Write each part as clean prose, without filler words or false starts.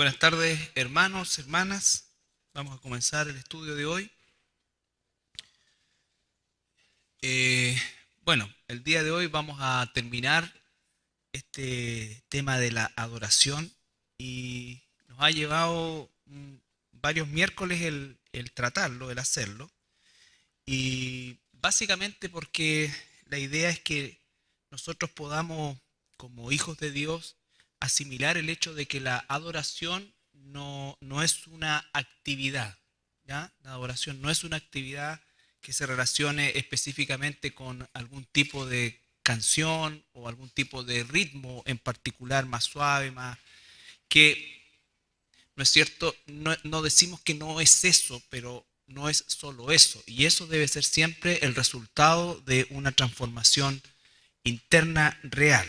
Buenas tardes, hermanos, hermanas. Vamos a comenzar el estudio de hoy. Eh, el día de hoy vamos a terminar este tema de la adoración y nos ha llevado varios miércoles el tratarlo, el hacerlo. Y básicamente porque la idea es que nosotros podamos, como hijos de Dios, asimilar el hecho de que la adoración no es una actividad, ¿ya? La adoración no es una actividad que se relacione específicamente con algún tipo de canción o algún tipo de ritmo en particular más suave, más que, ¿no es cierto? No decimos que no es eso, pero no es solo eso. Y eso debe ser siempre el resultado de una transformación interna real.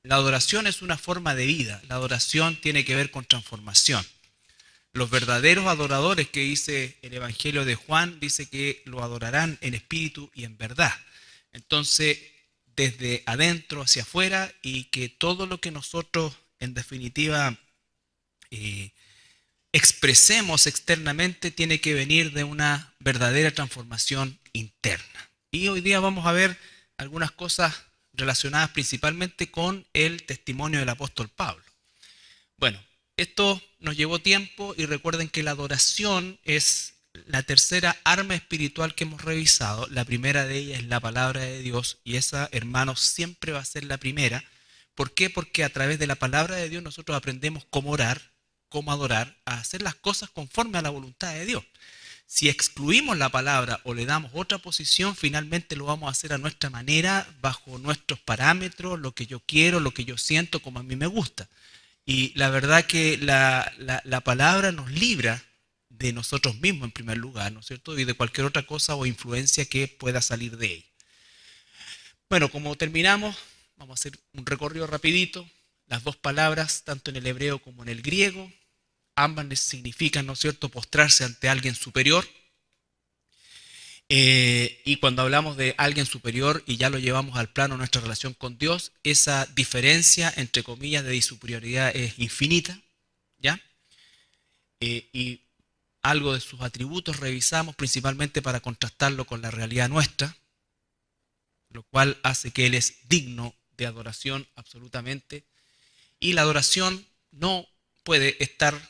La adoración es una forma de vida. La adoración tiene que ver con transformación. Los verdaderos adoradores que dice el Evangelio de Juan, dice que lo adorarán en espíritu y en verdad. Entonces, desde adentro hacia afuera, y que todo lo que nosotros, en definitiva, eh, expresemos externamente tiene que venir de una verdadera transformación interna. Y hoy día vamos a ver algunas cosas relacionadas principalmente con el testimonio del apóstol Pablo. Bueno, esto nos llevó tiempo y recuerden que la adoración es la tercera arma espiritual que hemos revisado. La primera de ellas es la palabra de Dios y esa, hermanos, siempre va a ser la primera. ¿Por qué? Porque a través de la palabra de Dios nosotros aprendemos cómo orar, cómo adorar, a hacer las cosas conforme a la voluntad de Dios. Si excluimos la palabra o le damos otra posición, finalmente lo vamos a hacer a nuestra manera, bajo nuestros parámetros, lo que yo quiero, lo que yo siento, como a mí me gusta. Y la verdad que la palabra nos libra de nosotros mismos en primer lugar, ¿no es cierto? Y de cualquier otra cosa o influencia que pueda salir de ella. Bueno, como terminamos, vamos a hacer un recorrido rapidito. Las dos palabras, tanto en el hebreo como en el griego, ambas significan, ¿no es cierto?, postrarse ante alguien superior. Y cuando hablamos de alguien superior y ya lo llevamos al plano de nuestra relación con Dios, esa diferencia, entre comillas, de superioridad es infinita, ¿ya? Y algo de sus atributos revisamos principalmente para contrastarlo con la realidad nuestra, lo cual hace que Él es digno de adoración absolutamente. Y la adoración no puede estar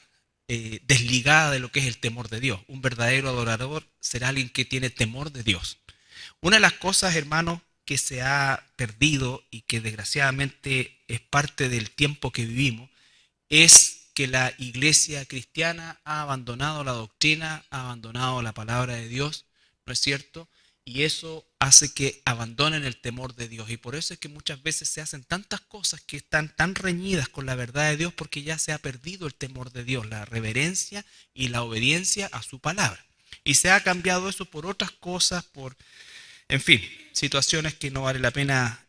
desligada de lo que es el temor de Dios. Un verdadero adorador será alguien que tiene temor de Dios. Una de las cosas, hermanos, que se ha perdido y que desgraciadamente es parte del tiempo que vivimos, es que la iglesia cristiana ha abandonado la doctrina, ha abandonado la palabra de Dios, ¿no es cierto? Y eso hace que abandonen el temor de Dios. Y por eso es que muchas veces se hacen tantas cosas que están tan reñidas con la verdad de Dios, porque ya se ha perdido el temor de Dios, la reverencia y la obediencia a su palabra. Y se ha cambiado eso por otras cosas, en fin, situaciones que no vale la pena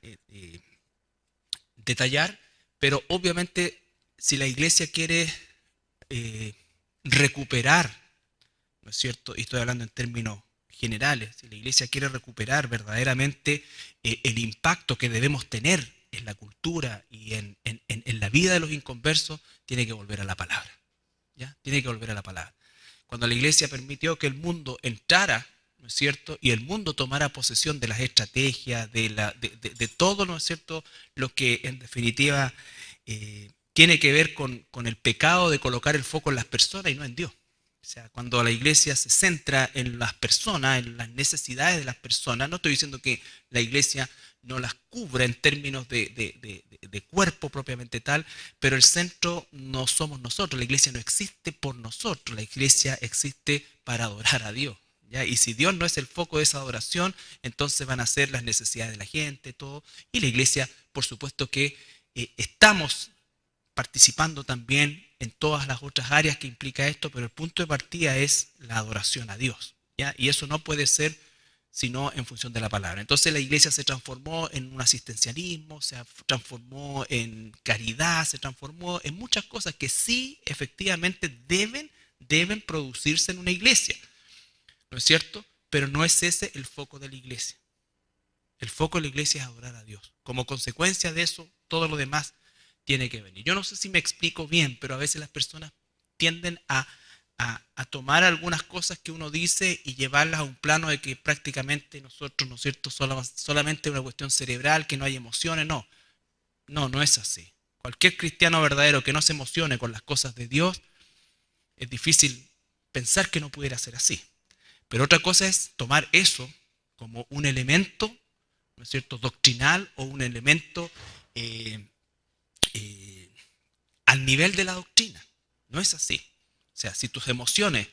detallar, pero obviamente si la iglesia quiere eh, recuperar, ¿no es cierto? Y estoy hablando en términos generales, si la iglesia quiere recuperar verdaderamente el impacto que debemos tener en la cultura y en la vida de los inconversos, tiene que volver a la palabra, ¿ya? Tiene que volver a la palabra. Cuando la iglesia permitió que el mundo entrara, ¿no es cierto?, y el mundo tomara posesión de las estrategias, de todo, ¿no es cierto?, lo que en definitiva tiene que ver con el pecado de colocar el foco en las personas y no en Dios. O sea, cuando la iglesia se centra en las personas, en las necesidades de las personas, no estoy diciendo que la iglesia no las cubra en términos de cuerpo propiamente tal, pero el centro no somos nosotros, la iglesia no existe por nosotros, la iglesia existe para adorar a Dios, ¿ya? Y si Dios no es el foco de esa adoración, entonces van a ser las necesidades de la gente, todo, y la iglesia, por supuesto que estamos participando también en todas las otras áreas que implica esto, pero el punto de partida es la adoración a Dios, ¿ya? Y eso no puede ser sino en función de la palabra. Entonces la iglesia se transformó en un asistencialismo, se transformó en caridad, se transformó en muchas cosas que sí efectivamente deben producirse en una iglesia, ¿no es cierto? Pero no es ese el foco de la iglesia. El foco de la iglesia es adorar a Dios. Como consecuencia de eso, todo lo demás tiene que venir. Yo no sé si me explico bien, pero a veces las personas tienden a tomar algunas cosas que uno dice y llevarlas a un plano de que prácticamente nosotros, ¿no es cierto?, solamente una cuestión cerebral, que no hay emociones. No, no, no es así. Cualquier cristiano verdadero que no se emocione con las cosas de Dios, es difícil pensar que no pudiera ser así. Pero otra cosa es tomar eso como un elemento, ¿no es cierto?, doctrinal, o un elemento eh, eh, al nivel de la doctrina. No es así. O sea, si tus emociones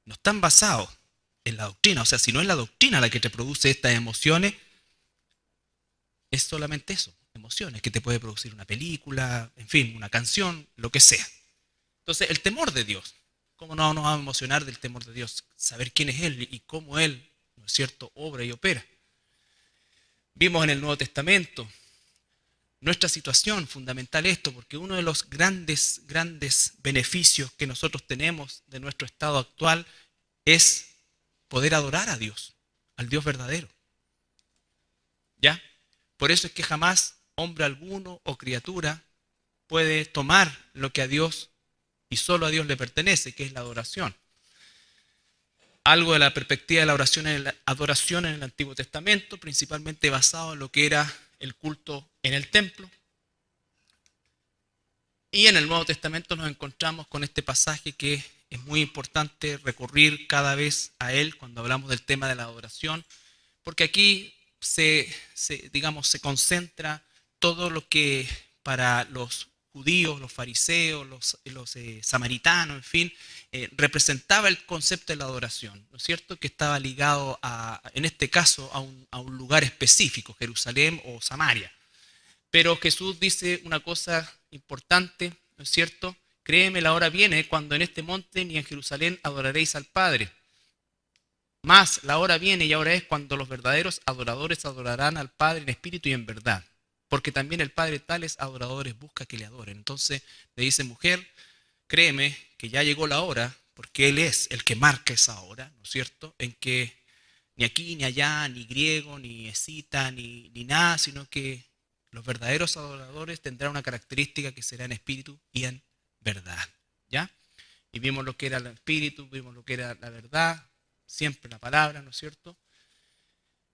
no están basadas en la doctrina, o sea, si no es la doctrina la que te produce estas emociones, es solamente eso, emociones, que te puede producir una película, en fin, una canción, lo que sea. Entonces, el temor de Dios. ¿Cómo no nos vamos a emocionar del temor de Dios? Saber quién es Él y cómo Él, ¿no es cierto?, obra y opera. Vimos en el Nuevo Testamento nuestra situación fundamental esto, porque uno de los grandes beneficios que nosotros tenemos de nuestro estado actual es poder adorar a Dios, al Dios verdadero. ¿Ya? Por eso es que jamás hombre alguno o criatura puede tomar lo que a Dios y solo a Dios le pertenece, que es la adoración. Algo de la perspectiva de la adoración en el Antiguo Testamento, principalmente basado en lo que era el culto en el templo. Y en el Nuevo Testamento nos encontramos con este pasaje que es muy importante recurrir cada vez a él cuando hablamos del tema de la adoración, porque aquí se concentra todo lo que para los judíos, los fariseos, los samaritanos, en fin, representaba el concepto de la adoración, ¿no es cierto?, que estaba ligado en este caso, a un lugar específico, Jerusalén o Samaria. Pero Jesús dice una cosa importante, ¿no es cierto? Créeme, la hora viene cuando en este monte ni en Jerusalén adoraréis al Padre. Más la hora viene y ahora es cuando los verdaderos adoradores adorarán al Padre en espíritu y en verdad. Porque también el Padre tales adoradores busca que le adoren. Entonces le dice, mujer, créeme que ya llegó la hora, porque Él es el que marca esa hora, ¿no es cierto? En que ni aquí, ni allá, ni griego, ni escita, ni nada, sino que los verdaderos adoradores tendrán una característica que será en espíritu y en verdad. ¿Ya? Y vimos lo que era el espíritu, vimos lo que era la verdad, siempre la palabra, ¿no es cierto?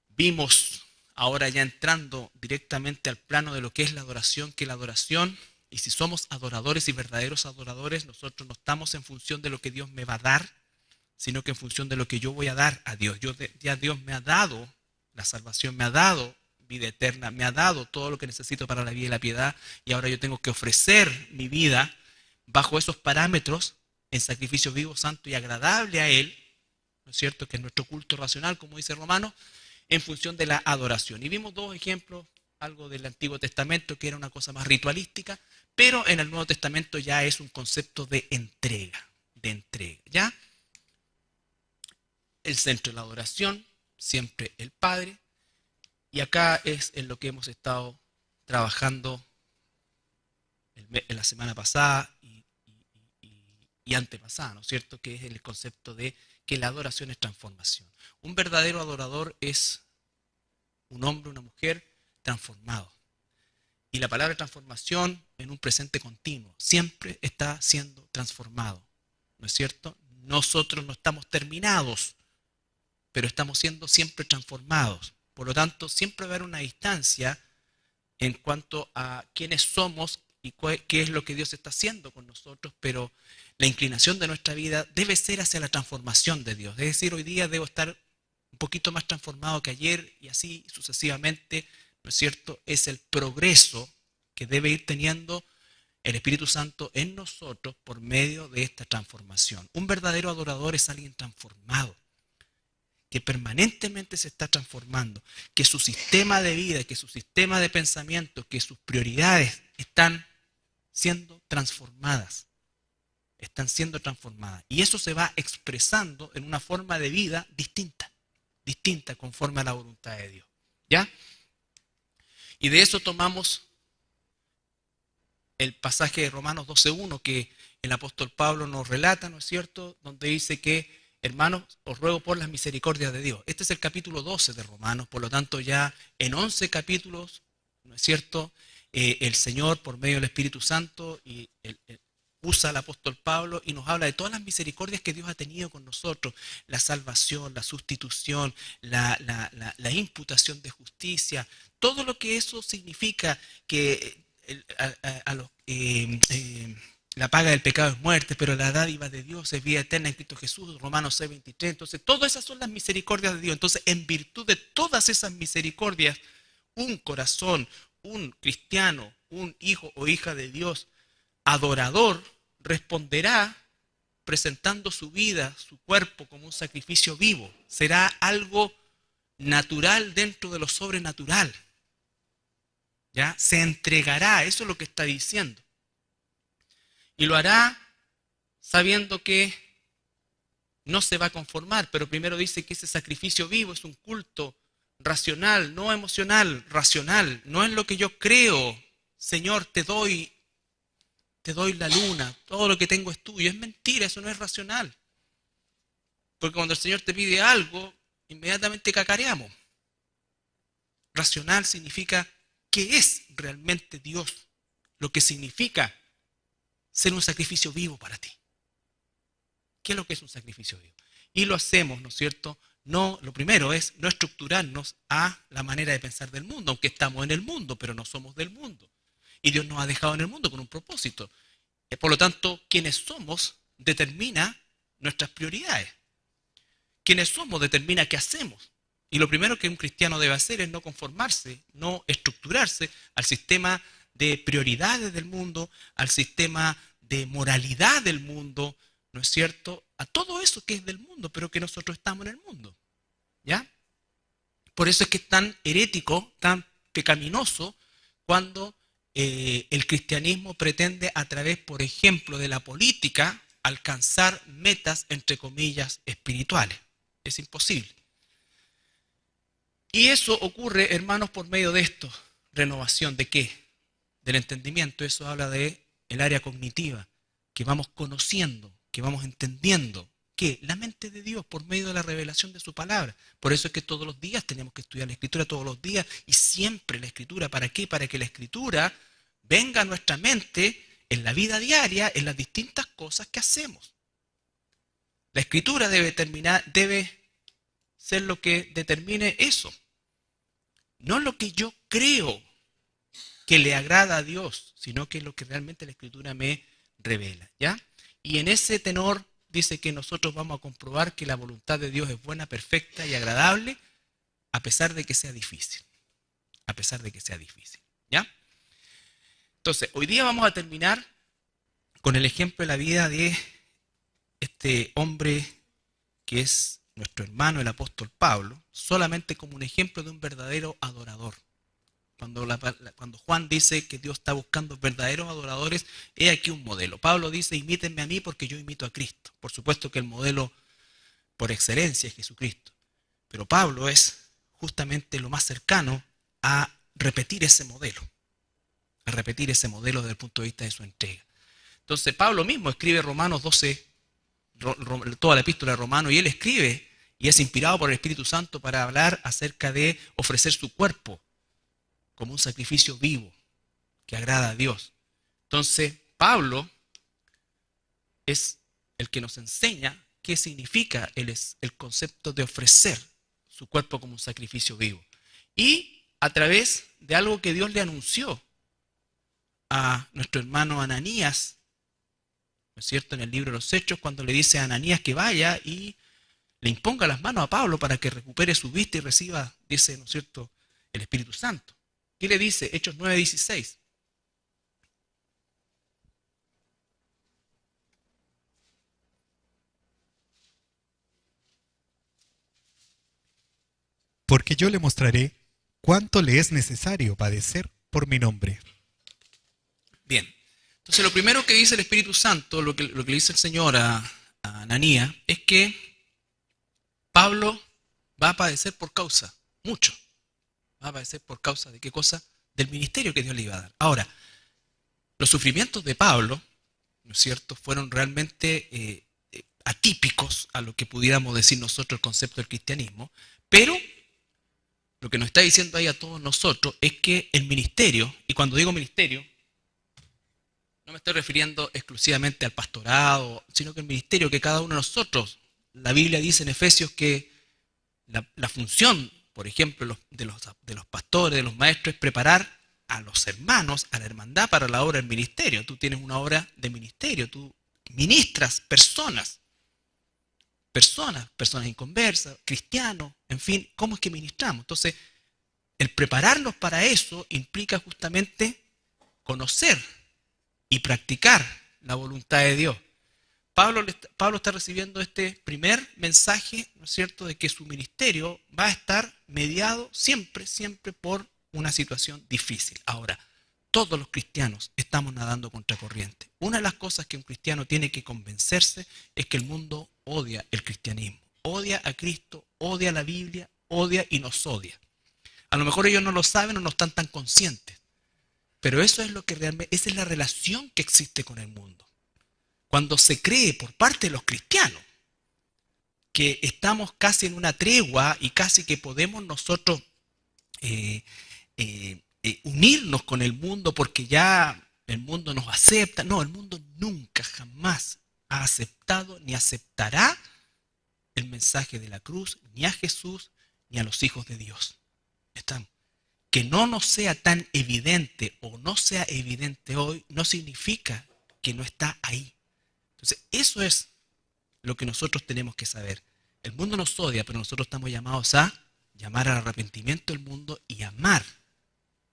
Vimos ahora ya entrando directamente al plano de lo que es la adoración, que la adoración, y si somos adoradores y verdaderos adoradores, nosotros no estamos en función de lo que Dios me va a dar, sino que en función de lo que yo voy a dar a Dios. Ya Dios me ha dado la salvación, me ha dado vida eterna, me ha dado todo lo que necesito para la vida y la piedad, y ahora yo tengo que ofrecer mi vida bajo esos parámetros en sacrificio vivo, santo y agradable a Él, ¿no es cierto?, que es nuestro culto racional, como dice Romanos, en función de la adoración. Y vimos dos ejemplos, algo del Antiguo Testamento que era una cosa más ritualística, pero en el Nuevo Testamento ya es un concepto de entrega, ¿ya? El centro de la adoración, siempre el Padre, y acá es en lo que hemos estado trabajando en la semana pasada y antepasada, ¿no es cierto?, que es el concepto de que la adoración es transformación. Un verdadero adorador es un hombre, una mujer transformado. Y la palabra transformación en un presente continuo, siempre está siendo transformado, ¿no es cierto? Nosotros no estamos terminados, pero estamos siendo siempre transformados. Por lo tanto, siempre va a haber una distancia en cuanto a quiénes somos y qué es lo que Dios está haciendo con nosotros, pero la inclinación de nuestra vida debe ser hacia la transformación de Dios. Es decir, hoy día debo estar un poquito más transformado que ayer y así sucesivamente, ¿no es cierto? Es el progreso que debe ir teniendo el Espíritu Santo en nosotros por medio de esta transformación. Un verdadero adorador es alguien transformado, que permanentemente se está transformando, que su sistema de vida, que su sistema de pensamiento, que sus prioridades están siendo transformadas. Están siendo transformadas. Y eso se va expresando en una forma de vida distinta conforme a la voluntad de Dios. ¿Ya? Y de eso tomamos el pasaje de Romanos 12:1 que el apóstol Pablo nos relata, ¿no es cierto?, donde dice que, hermanos, os ruego por las misericordias de Dios. Este es el capítulo 12 de Romanos, por lo tanto ya en 11 capítulos, ¿no es cierto?, el Señor por medio del Espíritu Santo y usa el apóstol Pablo y nos habla de todas las misericordias que Dios ha tenido con nosotros, la salvación, la sustitución, la imputación de justicia, todo lo que eso significa, que la paga del pecado es muerte, pero la dádiva de Dios es vida eterna en Cristo Jesús, Romanos 6:23. Entonces, todas esas son las misericordias de Dios. Entonces, en virtud de todas esas misericordias, un corazón, un cristiano, un hijo o hija de Dios, adorador, responderá presentando su vida, su cuerpo como un sacrificio vivo. Será algo natural dentro de lo sobrenatural. ¿Ya? Se entregará, eso es lo que está diciendo. Y lo hará sabiendo que no se va a conformar, pero primero dice que ese sacrificio vivo es un culto racional, no emocional, racional. No es lo que yo creo, Señor, te doy la luna, todo lo que tengo es tuyo. Es mentira, eso no es racional. Porque cuando el Señor te pide algo, inmediatamente cacareamos. Racional significa qué es realmente Dios, lo que significa ser un sacrificio vivo para ti. ¿Qué es lo que es un sacrificio vivo? Y lo hacemos, ¿no es cierto? No, lo primero es no estructurarnos a la manera de pensar del mundo, aunque estamos en el mundo, pero no somos del mundo. Y Dios nos ha dejado en el mundo con un propósito. Por lo tanto, quienes somos determina nuestras prioridades. Quienes somos determina qué hacemos. Y lo primero que un cristiano debe hacer es no conformarse, no estructurarse al sistema de prioridades del mundo, al sistema de moralidad del mundo, ¿no es cierto? A todo eso que es del mundo, pero que nosotros estamos en el mundo. ¿Ya? Por eso es que es tan herético, tan pecaminoso, cuando el cristianismo pretende a través, por ejemplo, de la política, alcanzar metas, entre comillas, espirituales. Es imposible. Y eso ocurre, hermanos, por medio de esto. ¿Renovación de qué? Del entendimiento. Eso habla de el área cognitiva, que vamos conociendo, que vamos entendiendo. ¿Qué? La mente de Dios por medio de la revelación de su palabra. Por eso es que todos los días tenemos que estudiar la Escritura, todos los días, y siempre la Escritura. ¿Para qué? Para que la Escritura venga a nuestra mente en la vida diaria, en las distintas cosas que hacemos. La Escritura debe ser lo que determine eso. No lo que yo creo que le agrada a Dios, sino que es lo que realmente la Escritura me revela. ¿Ya? Y en ese tenor dice que nosotros vamos a comprobar que la voluntad de Dios es buena, perfecta y agradable, a pesar de que sea difícil. A pesar de que sea difícil. ¿Ya? Entonces, hoy día vamos a terminar con el ejemplo de la vida de este hombre que es nuestro hermano, el apóstol Pablo, solamente como un ejemplo de un verdadero adorador. Cuando Juan dice que Dios está buscando verdaderos adoradores, he aquí un modelo. Pablo dice, imítenme a mí porque yo imito a Cristo. Por supuesto que el modelo por excelencia es Jesucristo. Pero Pablo es justamente lo más cercano a repetir ese modelo. A repetir ese modelo desde el punto de vista de su entrega. Entonces Pablo mismo escribe Romanos 12, toda la epístola de Romanos, y él escribe y es inspirado por el Espíritu Santo para hablar acerca de ofrecer su cuerpo como un sacrificio vivo que agrada a Dios. Entonces, Pablo es el que nos enseña qué significa el concepto de ofrecer su cuerpo como un sacrificio vivo. Y a través de algo que Dios le anunció a nuestro hermano Ananías, ¿no es cierto?, en el libro de los Hechos, cuando le dice a Ananías que vaya y le imponga las manos a Pablo para que recupere su vista y reciba, dice, ¿no es cierto?, el Espíritu Santo. ¿Qué le dice? Hechos 9:16. Porque yo le mostraré cuánto le es necesario padecer por mi nombre. Bien. Entonces lo primero que dice el Espíritu Santo, lo que le dice el Señor a Ananías, es que Pablo va a padecer por causa, mucho. Va a padecer por causa de qué cosa? Del ministerio que Dios le iba a dar. Ahora, los sufrimientos de Pablo, ¿no es cierto?, fueron realmente atípicos a lo que pudiéramos decir nosotros el concepto del cristianismo, pero lo que nos está diciendo ahí a todos nosotros es que el ministerio, y cuando digo ministerio, No me estoy refiriendo exclusivamente al pastorado, sino que el ministerio que cada uno de nosotros. La Biblia dice en Efesios que la función, por ejemplo, de los pastores, de los maestros, es preparar a los hermanos, a la hermandad para la obra del ministerio. Tú tienes una obra de ministerio, tú ministras personas inconversas, cristianos, en fin, ¿cómo es que ministramos? Entonces, el prepararnos para eso implica justamente conocer y practicar la voluntad de Dios. Pablo está recibiendo este primer mensaje, ¿no es cierto?, de que su ministerio va a estar mediado siempre, siempre por una situación difícil. Ahora, todos los cristianos estamos nadando contra corriente. Una de las cosas que un cristiano tiene que convencerse es que el mundo odia el cristianismo, odia a Cristo, odia la Biblia, odia y nos odia. A lo mejor ellos no lo saben o no están tan conscientes, pero eso es lo que realmente, esa es la relación que existe con el mundo. Cuando se cree por parte de los cristianos que estamos casi en una tregua y casi que podemos nosotros unirnos con el mundo porque ya el mundo nos acepta. No, el mundo nunca, jamás ha aceptado ni aceptará el mensaje de la cruz, ni a Jesús, ni a los hijos de Dios. ¿Están? Que no nos sea tan evidente o no sea evidente hoy, no significa que no está ahí. Entonces, eso es lo que nosotros tenemos que saber. El mundo nos odia, pero nosotros estamos llamados a llamar al arrepentimiento del mundo y amar,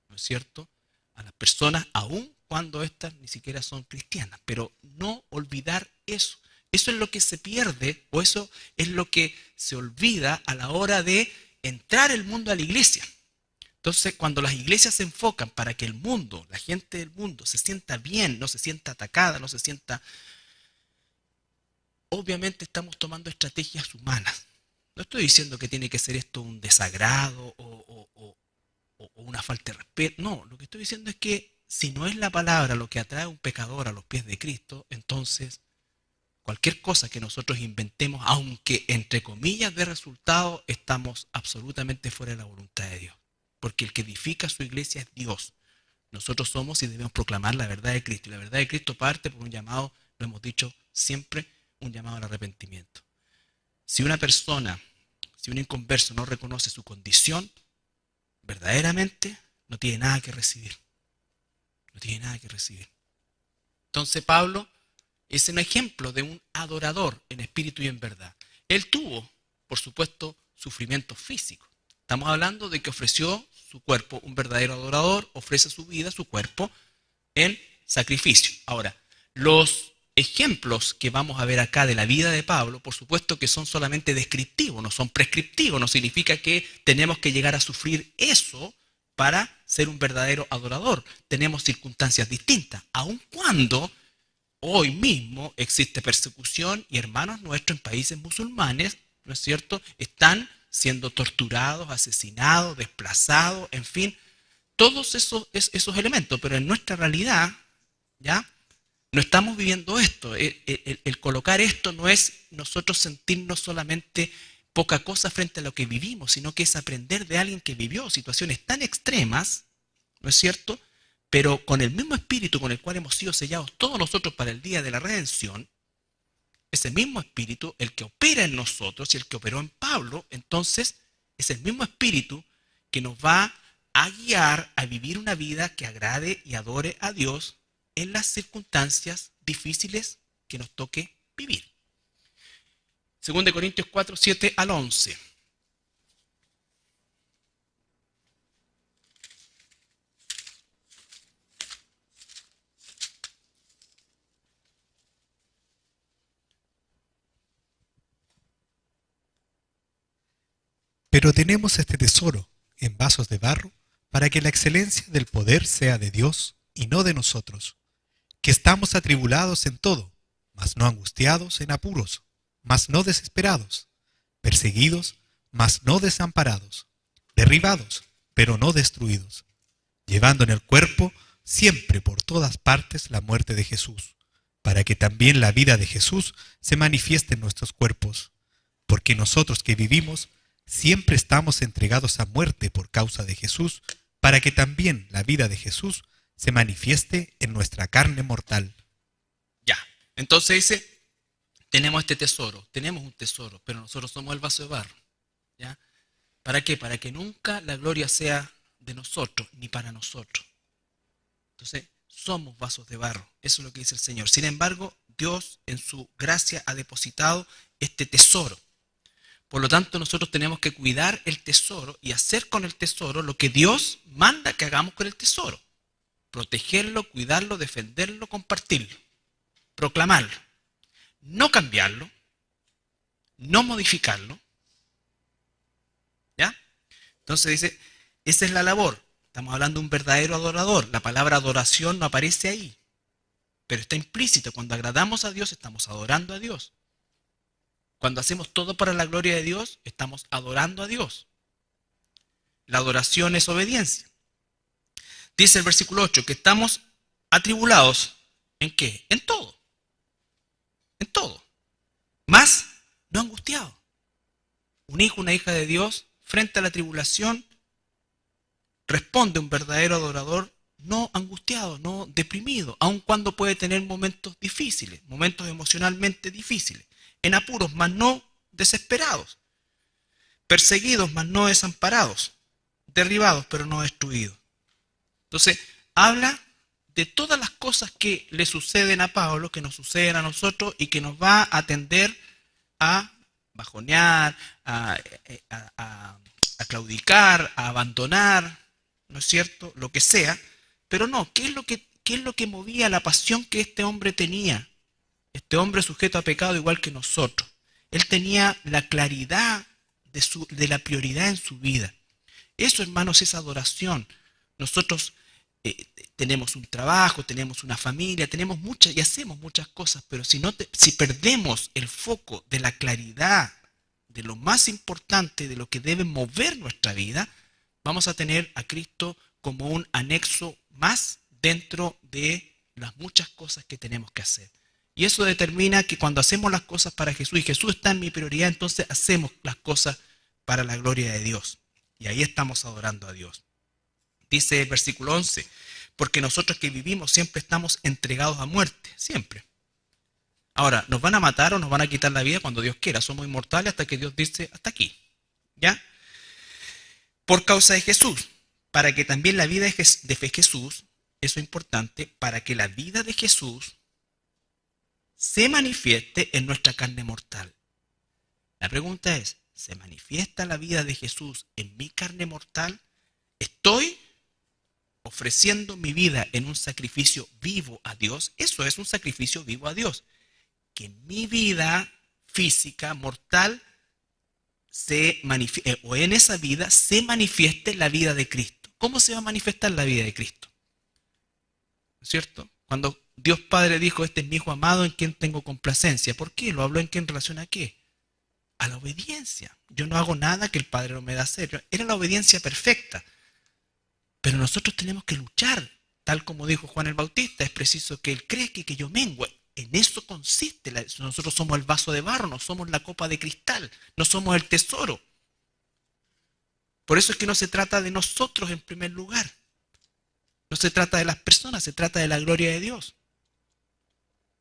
¿no es cierto?, a las personas, aun cuando éstas ni siquiera son cristianas. Pero no olvidar eso. Eso es lo que se pierde, o eso es lo que se olvida a la hora de entrar el mundo a la iglesia. Entonces, cuando las iglesias se enfocan para que el mundo, la gente del mundo, se sienta bien, no se sienta atacada, no se sienta... Obviamente estamos tomando estrategias humanas. No estoy diciendo que tiene que ser esto un desagrado o una falta de respeto. No, lo que estoy diciendo es que si no es la palabra lo que atrae a un pecador a los pies de Cristo, entonces cualquier cosa que nosotros inventemos, aunque entre comillas de resultado, estamos absolutamente fuera de la voluntad de Dios. Porque el que edifica su iglesia es Dios. Nosotros somos y debemos proclamar la verdad de Cristo. Y la verdad de Cristo parte por un llamado, lo hemos dicho siempre, un llamado al arrepentimiento. Si una persona, si un inconverso no reconoce su condición, verdaderamente no tiene nada que recibir. No tiene nada que recibir. Entonces Pablo es un ejemplo de un adorador en espíritu y en verdad. Él tuvo, por supuesto, sufrimiento físico. Estamos hablando de que ofreció su cuerpo, un verdadero adorador ofrece su vida, su cuerpo, en sacrificio. Ahora, los ejemplos que vamos a ver acá de la vida de Pablo, por supuesto que son solamente descriptivos, no son prescriptivos, no significa que tenemos que llegar a sufrir eso para ser un verdadero adorador. Tenemos circunstancias distintas, aun cuando hoy mismo existe persecución y hermanos nuestros en países musulmanes, ¿no es cierto?, están siendo torturados, asesinados, desplazados, en fin, todos esos elementos, pero en nuestra realidad, ¿ya?, no estamos viviendo esto. El colocar esto no es nosotros sentirnos solamente poca cosa frente a lo que vivimos, sino que es aprender de alguien que vivió situaciones tan extremas, ¿no es cierto?, pero con el mismo espíritu con el cual hemos sido sellados todos nosotros para el día de la redención. Ese mismo espíritu, el que opera en nosotros y el que operó en Pablo, entonces es el mismo espíritu que nos va a guiar a vivir una vida que agrade y adore a Dios en las circunstancias difíciles que nos toque vivir. 2 Corintios 4, 7 al 11. Pero tenemos este tesoro en vasos de barro para que la excelencia del poder sea de Dios y no de nosotros, que estamos atribulados en todo, mas no angustiados, en apuros, mas no desesperados, perseguidos, mas no desamparados, derribados, pero no destruidos, llevando en el cuerpo siempre por todas partes la muerte de Jesús, para que también la vida de Jesús se manifieste en nuestros cuerpos, porque nosotros que vivimos siempre estamos entregados a muerte por causa de Jesús, para que también la vida de Jesús se manifieste en nuestra carne mortal. Ya. Entonces dice, tenemos este tesoro, tenemos un tesoro, pero nosotros somos el vaso de barro. ¿Ya? ¿Para qué? Para que nunca la gloria sea de nosotros, ni para nosotros. Entonces, somos vasos de barro. Eso es lo que dice el Señor. Sin embargo, Dios en su gracia ha depositado este tesoro. Por lo tanto, nosotros tenemos que cuidar el tesoro y hacer con el tesoro lo que Dios manda que hagamos con el tesoro. Protegerlo, cuidarlo, defenderlo, compartirlo, proclamarlo. No cambiarlo, no modificarlo. ¿Ya? Entonces dice, esa es la labor. Estamos hablando de un verdadero adorador. La palabra adoración no aparece ahí, pero está implícito. Cuando agradamos a Dios, estamos adorando a Dios. Cuando hacemos todo para la gloria de Dios, estamos adorando a Dios. La adoración es obediencia. Dice el versículo 8 que estamos atribulados. ¿En qué? En todo. En todo. Más no angustiados. Un hijo, una hija de Dios, frente a la tribulación, responde un verdadero adorador no angustiado, no deprimido, aun cuando puede tener momentos difíciles, momentos emocionalmente difíciles, en apuros, mas no desesperados, perseguidos, mas no desamparados, derribados, pero no destruidos. Entonces, habla de todas las cosas que le suceden a Pablo, que nos suceden a nosotros y que nos va a tender a bajonear, a claudicar, a abandonar, ¿no es cierto? Lo que sea, pero no, ¿qué es lo que movía la pasión que este hombre tenía? Este hombre sujeto a pecado igual que nosotros. Él tenía la claridad de la prioridad en su vida. Eso, hermanos, es adoración. Nosotros tenemos un trabajo, tenemos una familia, tenemos muchas y hacemos muchas cosas, pero si perdemos el foco de la claridad, de lo más importante, de lo que debe mover nuestra vida, vamos a tener a Cristo como un anexo más dentro de las muchas cosas que tenemos que hacer. Y eso determina que cuando hacemos las cosas para Jesús, y Jesús está en mi prioridad, entonces hacemos las cosas para la gloria de Dios. Y ahí estamos adorando a Dios. Dice el versículo 11, porque nosotros que vivimos siempre estamos entregados a muerte, siempre. Ahora, ¿nos van a matar o nos van a quitar la vida cuando Dios quiera? Somos inmortales hasta que Dios dice, hasta aquí. ¿Ya? Por causa de Jesús, para que también la vida de Jesús, eso es importante, para que la vida de Jesús se manifieste en nuestra carne mortal. La pregunta es, ¿se manifiesta la vida de Jesús en mi carne mortal? ¿Estoy ofreciendo mi vida en un sacrificio vivo a Dios? Eso es un sacrificio vivo a Dios. Que mi vida física, mortal, o en esa vida se manifieste la vida de Cristo. ¿Cómo se va a manifestar la vida de Cristo? ¿No es cierto? Cuando Dios Padre dijo, este es mi Hijo amado en quien tengo complacencia. ¿Por qué? ¿Lo habló en relación a qué? A la obediencia. Yo no hago nada que el Padre no me da hacer. Era la obediencia perfecta. Pero nosotros tenemos que luchar, tal como dijo Juan el Bautista. Es preciso que Él crezca y que yo mengue. En eso consiste. Nosotros somos el vaso de barro, no somos la copa de cristal, no somos el tesoro. Por eso es que no se trata de nosotros en primer lugar. No se trata de las personas, se trata de la gloria de Dios.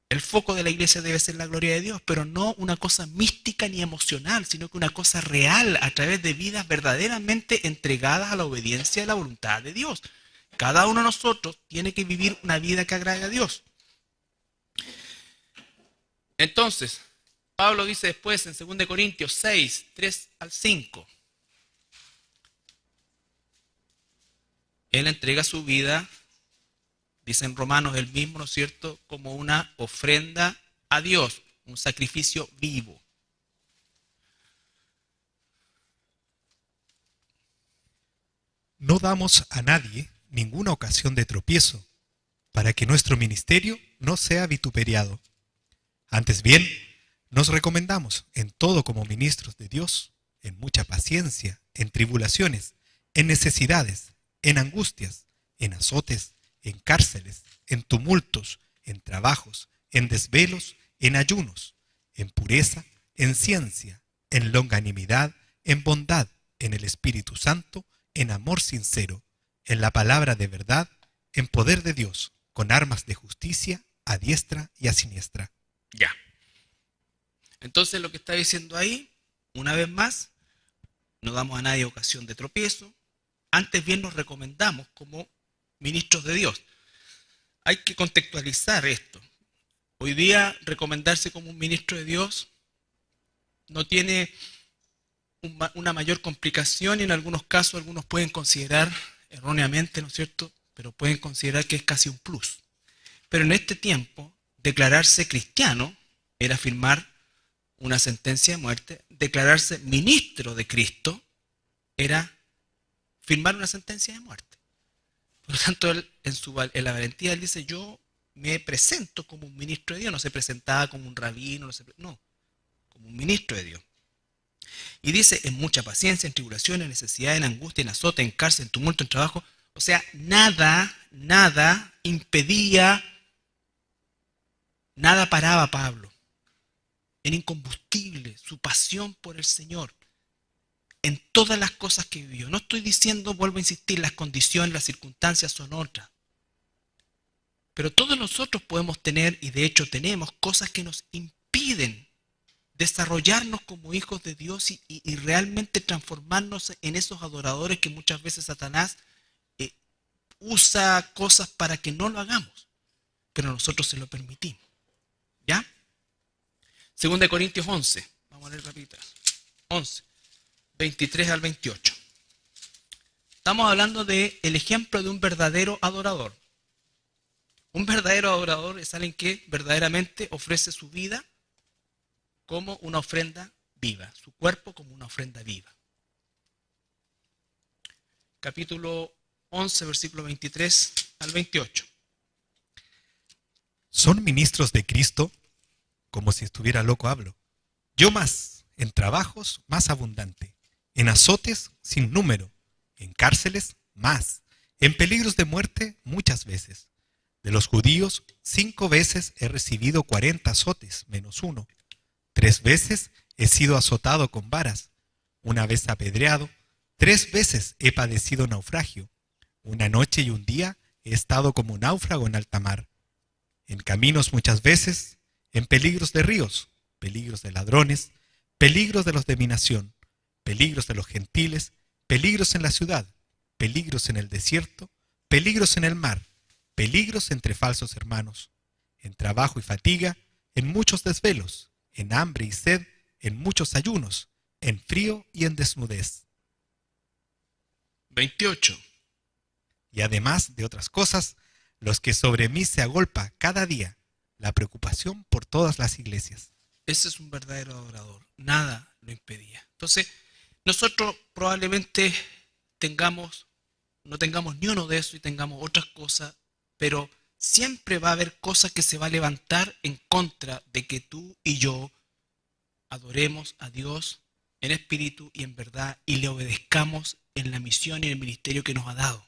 El foco de la iglesia debe ser la gloria de Dios, pero no una cosa mística ni emocional, sino que una cosa real a través de vidas verdaderamente entregadas a la obediencia de la voluntad de Dios. Cada uno de nosotros tiene que vivir una vida que agrade a Dios. Entonces, Pablo dice después en 2 Corintios 6, 3 al 5. Él entrega su vida, dice en Romanos el mismo, ¿no es cierto?, como una ofrenda a Dios, un sacrificio vivo. No damos a nadie ninguna ocasión de tropiezo, para que nuestro ministerio no sea vituperiado. Antes bien, nos recomendamos en todo como ministros de Dios, en mucha paciencia, en tribulaciones, en necesidades, en angustias, en azotes, en cárceles, en tumultos, en trabajos, en desvelos, en ayunos, en pureza, en ciencia, en longanimidad, en bondad, en el Espíritu Santo, en amor sincero, en la palabra de verdad, en poder de Dios, con armas de justicia a diestra y a siniestra. Ya. Entonces lo que está diciendo ahí, una vez más, no damos a nadie ocasión de tropiezo, antes bien nos recomendamos como ministros de Dios. Hay que contextualizar esto. Hoy día recomendarse como un ministro de Dios no tiene una mayor complicación y en algunos casos algunos pueden considerar erróneamente, ¿no es cierto? Pero pueden considerar que es casi un plus. Pero en este tiempo, declararse cristiano era firmar una sentencia de muerte, declararse ministro de Cristo era firmar una sentencia de muerte. Por lo tanto, él, en la valentía, él dice, yo me presento como un ministro de Dios, no se presentaba como un rabino, no, como un ministro de Dios. Y dice, en mucha paciencia, en tribulación, en necesidad, en angustia, en azote, en cárcel, en tumulto, en trabajo. O sea, nada impedía, nada paraba a Pablo. Era incombustible su pasión por el Señor en todas las cosas que vivió. No estoy diciendo, vuelvo a insistir, las condiciones, las circunstancias son otras. Pero todos nosotros podemos tener, y de hecho tenemos, cosas que nos impiden desarrollarnos como hijos de Dios y realmente transformarnos en esos adoradores que muchas veces Satanás usa cosas para que no lo hagamos. Pero nosotros se lo permitimos. ¿Ya? 2 Corintios 11. Vamos a leer rapidito. 11. 23 al 28. Estamos hablando del ejemplo de un verdadero adorador. Un verdadero adorador es alguien que verdaderamente ofrece su vida como una ofrenda viva, su cuerpo como una ofrenda viva. Capítulo 11, versículo 23 al 28. ¿Son ministros de Cristo? Como si estuviera loco hablo. Yo más, en trabajos más abundante, en azotes sin número, en cárceles más, en peligros de muerte muchas veces. De los judíos 5 veces he recibido 40 azotes, menos uno. 3 veces he sido azotado con varas, 1 vez apedreado, 3 veces he padecido naufragio. 1 noche y 1 día he estado como un náufrago en alta mar. En caminos muchas veces, en peligros de ríos, peligros de ladrones, peligros de los de mi nación, peligros de los gentiles, peligros en la ciudad, peligros en el desierto, peligros en el mar, peligros entre falsos hermanos, en trabajo y fatiga, en muchos desvelos, en hambre y sed, en muchos ayunos, en frío y en desnudez. 28. Y además de otras cosas, los que sobre mí se agolpa cada día la preocupación por todas las iglesias. Ese es un verdadero adorador. Nada lo impedía. Entonces, nosotros probablemente no tengamos ni uno de eso y tengamos otras cosas, pero siempre va a haber cosas que se va a levantar en contra de que tú y yo adoremos a Dios en espíritu y en verdad y le obedezcamos en la misión y en el ministerio que nos ha dado.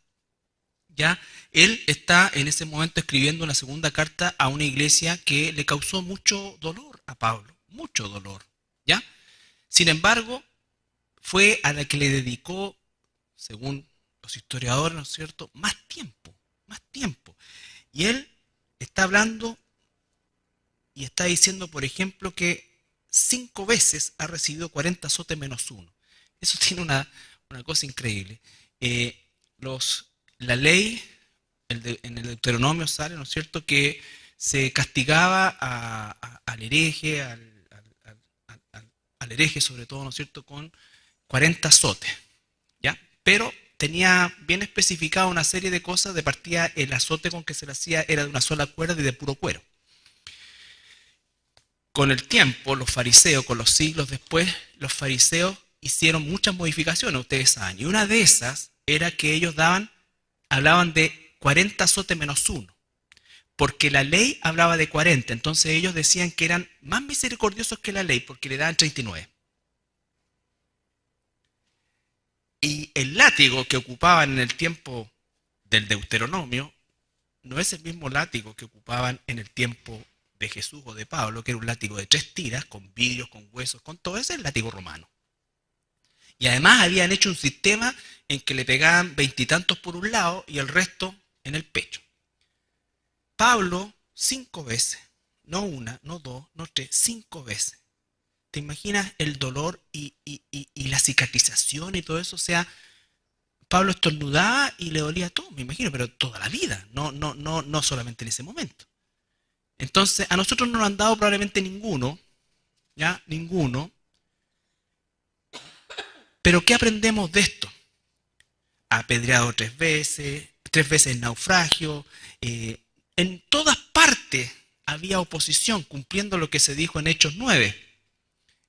¿Ya? Él está en ese momento escribiendo una segunda carta a una iglesia que le causó mucho dolor a Pablo, mucho dolor. ¿Ya? Sin embargo, fue a la que le dedicó, según los historiadores, ¿no es cierto?, más tiempo. Y él está hablando y está diciendo, por ejemplo, que 5 veces ha recibido 40 azotes menos 1. Eso tiene una cosa increíble. La ley, en el Deuteronomio sale, ¿no es cierto?, que se castigaba al hereje, al hereje sobre todo, ¿no es cierto?, con 40 azotes, ¿ya? Pero tenía bien especificado una serie de cosas. De partida, el azote con que se le hacía era de una sola cuerda y de puro cuero. Con el tiempo, los fariseos, con los siglos después, los fariseos hicieron muchas modificaciones, ustedes saben. Y una de esas era que ellos hablaban de 40 azotes menos 1. Porque la ley hablaba de 40. Entonces ellos decían que eran más misericordiosos que la ley porque le daban 39. Y el látigo que ocupaban en el tiempo del Deuteronomio no es el mismo látigo que ocupaban en el tiempo de Jesús o de Pablo, que era un látigo de 3 tiras, con vidrios, con huesos, con todo. Ese es el látigo romano. Y además habían hecho un sistema en que le pegaban 20 y tantos por un lado y el resto en el pecho. Pablo 5 veces, no una, no dos, no tres, 5 veces. ¿Te imaginas el dolor y la cicatrización y todo eso? O sea, Pablo estornudaba y le dolía todo, me imagino, pero toda la vida, no solamente en ese momento. Entonces, a nosotros no nos han dado probablemente ninguno, ¿ya? Ninguno. Pero ¿qué aprendemos de esto? Apedreado 3 veces en naufragio, en todas partes había oposición, cumpliendo lo que se dijo en Hechos 9.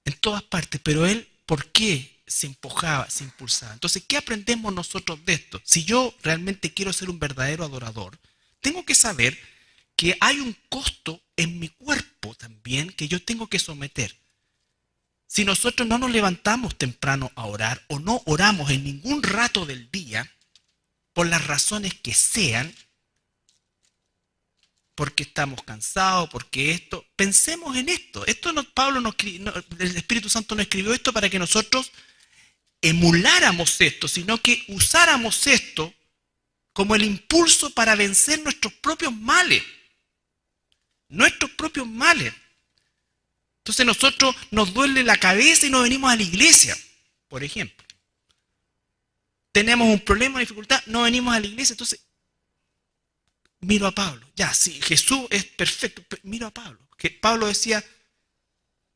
En todas partes, pero él, ¿por qué se empujaba, se impulsaba? Entonces, ¿qué aprendemos nosotros de esto? Si yo realmente quiero ser un verdadero adorador, tengo que saber que hay un costo en mi cuerpo también que yo tengo que someter. Si nosotros no nos levantamos temprano a orar o no oramos en ningún rato del día, por las razones que sean, porque estamos cansados, porque esto, pensemos en esto. Esto no, Pablo no, el Espíritu Santo no escribió esto para que nosotros emuláramos esto, sino que usáramos esto como el impulso para vencer nuestros propios males. Nuestros propios males. Entonces nosotros nos duele la cabeza y no venimos a la iglesia, por ejemplo. Tenemos un problema, una dificultad, no venimos a la iglesia. Entonces, miro a Pablo. Ya, sí, Jesús es perfecto. Miro a Pablo. Que Pablo decía,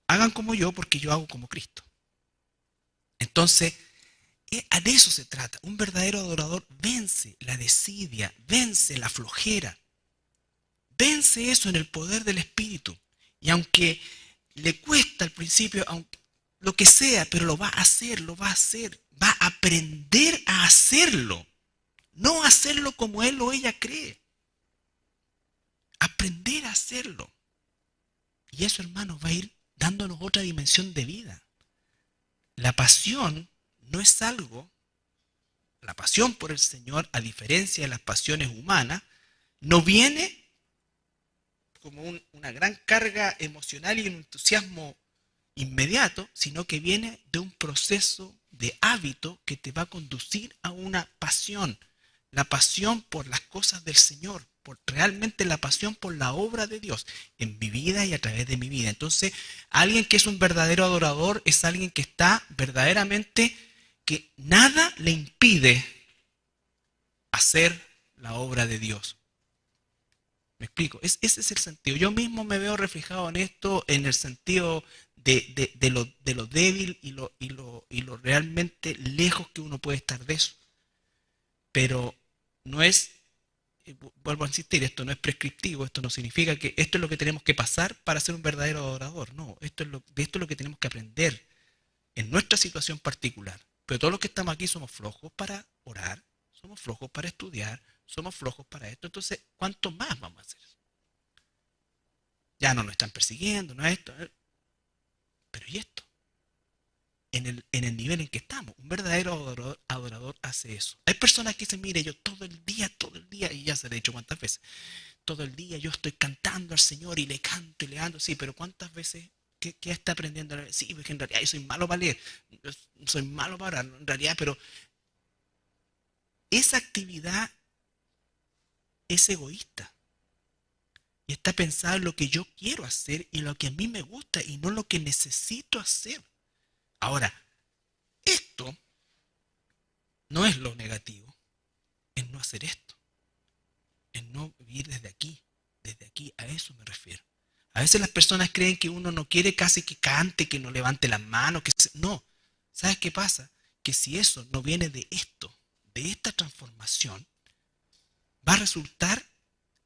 hagan como yo porque yo hago como Cristo. Entonces, de eso se trata. Un verdadero adorador vence la desidia, vence la flojera. Vence eso en el poder del Espíritu. Y aunque le cuesta al principio, aunque, lo que sea, pero lo va a hacer, lo va a hacer. Va a aprender a hacerlo. No hacerlo como él o ella cree. Aprender a hacerlo. Y eso, hermanos, va a ir dándonos otra dimensión de vida. La pasión no es algo, la pasión por el Señor, a diferencia de las pasiones humanas, no viene como una gran carga emocional y un entusiasmo inmediato, sino que viene de un proceso de hábito que te va a conducir a una pasión. La pasión por las cosas del Señor, por realmente la pasión por la obra de Dios en mi vida y a través de mi vida. Entonces, alguien que es un verdadero adorador es alguien que está verdaderamente, que nada le impide hacer la obra de Dios. ¿Me explico? Ese es el sentido. Yo mismo me veo reflejado en esto, en el sentido de lo débil y lo realmente lejos que uno puede estar de eso. Pero no es, vuelvo a insistir, esto no es prescriptivo, esto no significa que esto es lo que tenemos que pasar para ser un verdadero adorador. No, de esto es lo que tenemos que aprender en nuestra situación particular. Pero todos los que estamos aquí somos flojos para orar, somos flojos para estudiar, somos flojos para esto. Entonces, ¿cuánto más vamos a hacer? Ya no nos están persiguiendo, no es esto. Pero ¿y esto? En el nivel en que estamos, un verdadero adorador hace eso. Hay personas que dicen, mire, yo todo el día, y ya se le he dicho cuántas veces, todo el día yo estoy cantando al Señor y le canto y le ando, sí, pero ¿cuántas veces qué está aprendiendo a leer? Sí, porque en realidad yo soy malo para leer, soy malo para orar, en realidad, pero esa actividad es egoísta. Y está pensada en lo que yo quiero hacer y lo que a mí me gusta y no lo que necesito hacer. Ahora, esto no es lo negativo, en no hacer esto, en no vivir desde aquí, a eso me refiero. A veces las personas creen que uno no quiere casi que cante, que no levante las manos, no. ¿Sabes qué pasa? Que si eso no viene de esto, de esta transformación, va a resultar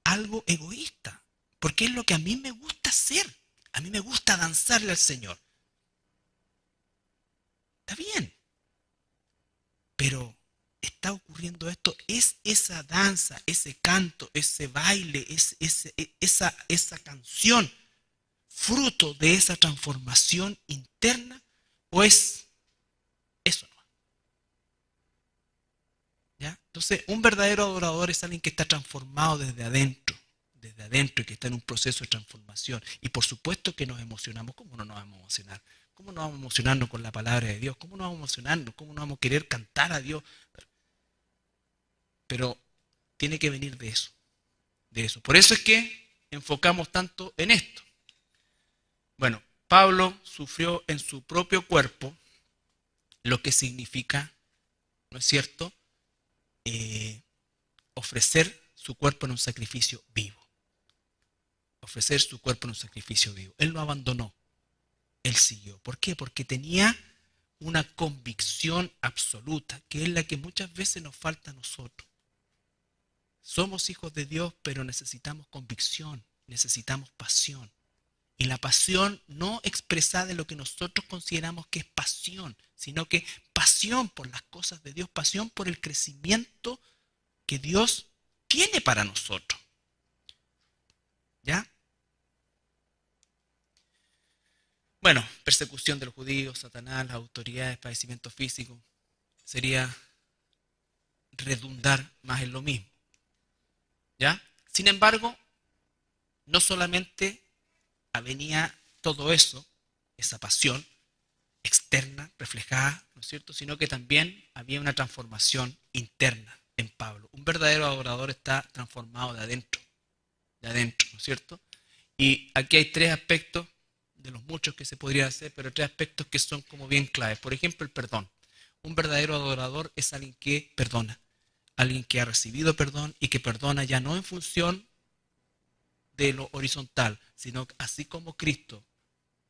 algo egoísta. Porque es lo que a mí me gusta hacer. A mí me gusta danzarle al Señor. Está bien. Pero está ocurriendo esto. Es esa danza, ese canto, ese baile, esa canción, fruto de esa transformación interna, o es eso no. ¿Ya? Entonces, un verdadero adorador es alguien que está transformado desde adentro y que está en un proceso de transformación. Y por supuesto que nos emocionamos. ¿Cómo no nos vamos a emocionar? ¿Cómo no vamos a emocionarnos con la palabra de Dios? ¿Cómo no vamos a emocionarnos? ¿Cómo no vamos a querer cantar a Dios? Pero tiene que venir de eso. De eso. Por eso es que enfocamos tanto en esto. Bueno, Pablo sufrió en su propio cuerpo lo que significa, ¿no es cierto?, ofrecer su cuerpo en un sacrificio vivo. Ofrecer su cuerpo en un sacrificio vivo. Él no abandonó, él siguió. ¿Por qué? Porque tenía una convicción absoluta, que es la que muchas veces nos falta a nosotros. Somos hijos de Dios, pero necesitamos convicción, necesitamos pasión. Y la pasión no expresada en lo que nosotros consideramos que es pasión, sino que pasión por las cosas de Dios, pasión por el crecimiento que Dios tiene para nosotros. ¿Ya? Bueno, persecución de los judíos, Satanás, las autoridades, padecimiento físico, sería redundar más en lo mismo. ¿Ya? Sin embargo, no solamente venía todo eso, esa pasión externa, reflejada, ¿no es cierto?, sino que también había una transformación interna en Pablo. Un verdadero adorador está transformado de adentro, ¿no es cierto? Y aquí hay tres aspectos, de los muchos que se podría hacer, pero tres aspectos que son como bien claves. Por ejemplo, el perdón. Un verdadero adorador es alguien que perdona, alguien que ha recibido perdón y que perdona ya no en función de lo horizontal, sino así como Cristo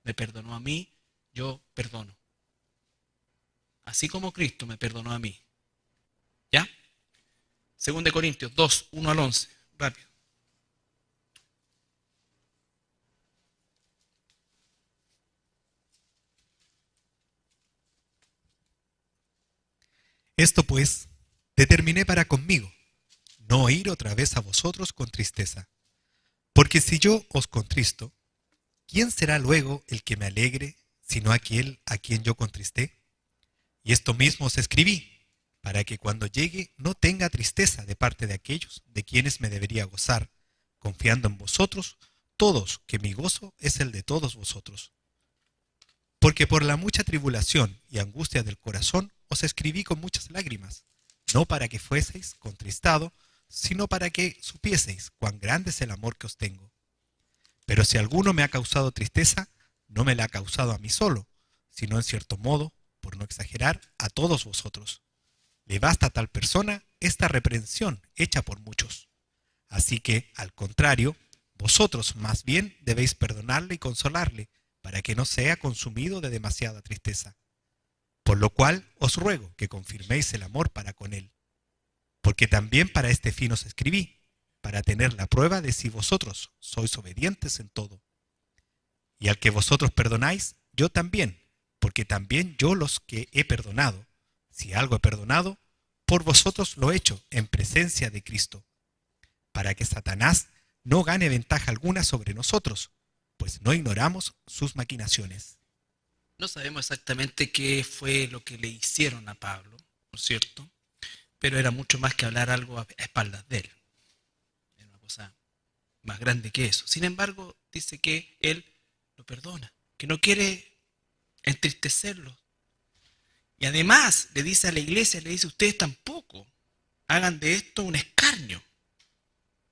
me perdonó a mí, yo perdono. Así como Cristo me perdonó a mí. ¿Ya? 2 Corintios 2, 1 al 11. Rápido. Esto pues, determiné para conmigo, no ir otra vez a vosotros con tristeza. Porque si yo os contristo, ¿quién será luego el que me alegre, sino aquel a quien yo contristé? Y esto mismo os escribí, para que cuando llegue no tenga tristeza de parte de aquellos de quienes me debería gozar, confiando en vosotros todos, que mi gozo es el de todos vosotros. Porque por la mucha tribulación y angustia del corazón os escribí con muchas lágrimas, no para que fueseis contristados, sino para que supieseis cuán grande es el amor que os tengo. Pero si alguno me ha causado tristeza, no me la ha causado a mí solo, sino en cierto modo, por no exagerar, a todos vosotros. Le basta a tal persona esta reprensión hecha por muchos. Así que, al contrario, vosotros más bien debéis perdonarle y consolarle, para que no sea consumido de demasiada tristeza. Por lo cual os ruego que confirméis el amor para con él. Porque también para este fin os escribí, para tener la prueba de si vosotros sois obedientes en todo. Y al que vosotros perdonáis, yo también, porque también yo los que he perdonado, si algo he perdonado, por vosotros lo he hecho en presencia de Cristo, para que Satanás no gane ventaja alguna sobre nosotros, pues no ignoramos sus maquinaciones. No sabemos exactamente qué fue lo que le hicieron a Pablo, ¿no es cierto? Pero era mucho más que hablar algo a espaldas de él. Era una cosa más grande que eso. Sin embargo, dice que él lo perdona, que no quiere entristecerlo. Y además le dice a la iglesia, le dice, ustedes tampoco hagan de esto un escarnio,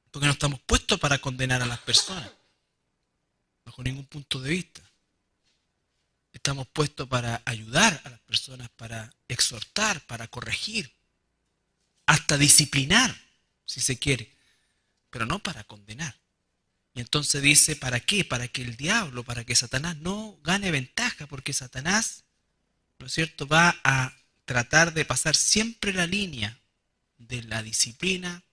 porque no estamos puestos para condenar a las personas, bajo ningún punto de vista. Estamos puestos para ayudar a las personas, para exhortar, para corregir, hasta disciplinar, si se quiere, pero no para condenar. Y entonces dice, ¿para qué? Para que el diablo, para que Satanás no gane ventaja, porque Satanás, ¿no es cierto?, va a tratar de pasar siempre la línea de la disciplina,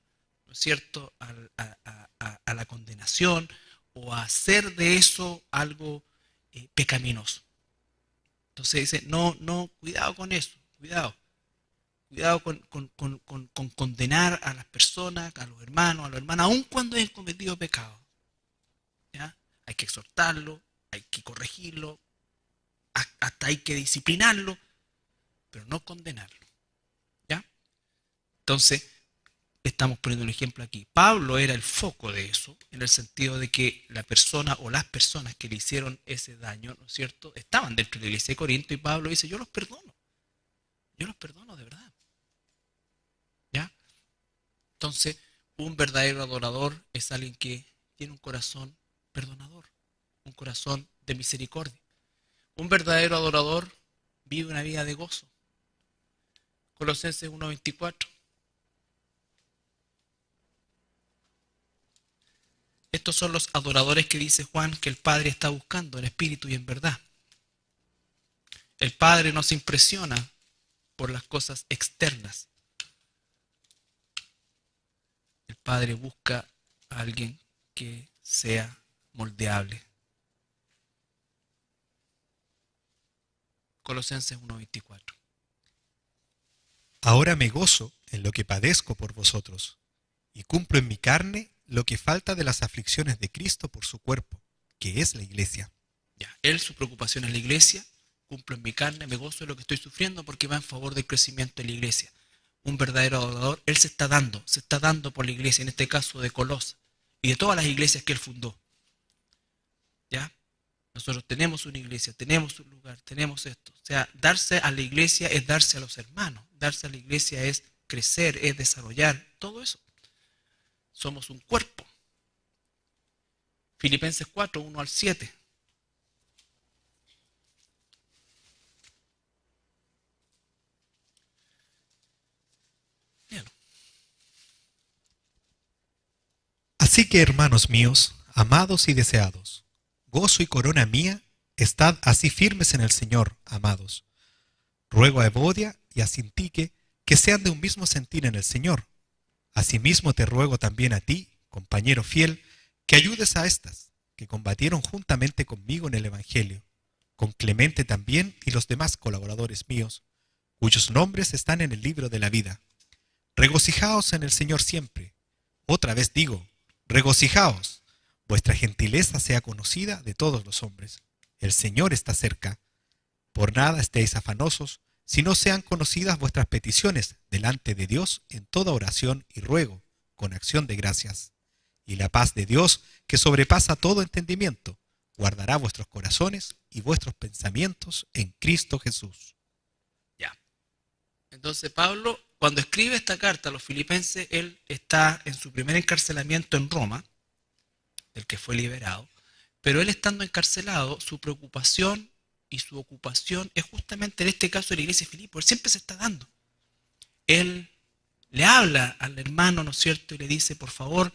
¿no es cierto?, a la condenación o a hacer de eso algo pecaminoso. Entonces dice, no, cuidado con eso, cuidado. Cuidado con condenar a las personas, a los hermanos, a las hermanas, aun cuando hayan cometido pecado. ¿Ya? Hay que exhortarlo, hay que corregirlo, hasta hay que disciplinarlo, pero no condenarlo. ¿Ya? Entonces, estamos poniendo un ejemplo aquí. Pablo era el foco de eso, en el sentido de que la persona o las personas que le hicieron ese daño, ¿no es cierto?, estaban dentro de la iglesia de Corinto y Pablo dice, yo los perdono de verdad. ¿Ya? Entonces, Un verdadero adorador es alguien que tiene un corazón perdonador, un corazón de misericordia. Un verdadero adorador vive una vida de gozo. Colosenses 1:24. Estos son los adoradores que dice Juan que el Padre está buscando en espíritu y en verdad. El Padre no se impresiona por las cosas externas. El Padre busca a alguien que sea moldeable. Colosenses 1:24. Ahora me gozo en lo que padezco por vosotros, y cumplo en mi carne lo que falta de las aflicciones de Cristo por su cuerpo, que es la iglesia. Ya, él, su preocupación es la iglesia. Cumplo en mi carne, me gozo de lo que estoy sufriendo porque va en favor del crecimiento de la iglesia. Un verdadero adorador, él se está dando por la iglesia, en este caso de Colosa, y de todas las iglesias que él fundó. ¿Ya? Nosotros tenemos una iglesia, tenemos un lugar, tenemos esto. O sea, darse a la iglesia es darse a los hermanos. Darse a la iglesia es crecer, es desarrollar, todo eso. Somos un cuerpo. Filipenses 4, 1-7. Bien. Así que, hermanos míos, amados y deseados, gozo y corona mía, estad así firmes en el Señor, amados. Ruego a Evodia y a Sintique que sean de un mismo sentir en el Señor. Asimismo te ruego también a ti, compañero fiel, que ayudes a estas, que combatieron juntamente conmigo en el Evangelio, con Clemente también y los demás colaboradores míos, cuyos nombres están en el libro de la vida. Regocijaos en el Señor siempre. Otra vez digo, regocijaos. Vuestra gentileza sea conocida de todos los hombres. El Señor está cerca. Por nada estéis afanosos, sino sean conocidas vuestras peticiones delante de Dios en toda oración y ruego, con acción de gracias. Y la paz de Dios, que sobrepasa todo entendimiento, guardará vuestros corazones y vuestros pensamientos en Cristo Jesús. Ya. Entonces Pablo, cuando escribe esta carta a los filipenses, él está en su primer encarcelamiento en Roma, del que fue liberado, pero él estando encarcelado, su preocupación y su ocupación es justamente en este caso de la iglesia de Filipo. Él siempre se está dando. Él le habla al hermano, ¿no es cierto? Y le dice, por favor,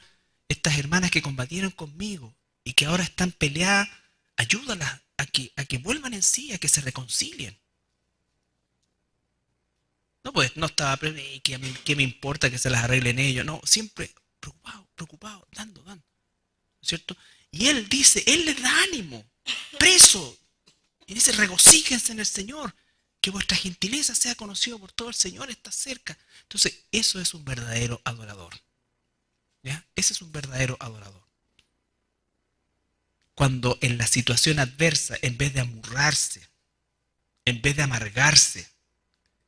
estas hermanas que combatieron conmigo y que ahora están peleadas, ayúdalas a que vuelvan en sí, a que se reconcilien. No, pues no estaba ¿qué me importa que se las arreglen ellos? No, siempre preocupado, dando, ¿no es cierto? Y él dice, él les da ánimo, preso. Y dice, regocíjense en el Señor, que vuestra gentileza sea conocida por todo el Señor, está cerca. Entonces, eso es un verdadero adorador. ¿Ya? Ese es un verdadero adorador. Cuando en la situación adversa, en vez de amurrarse, en vez de amargarse,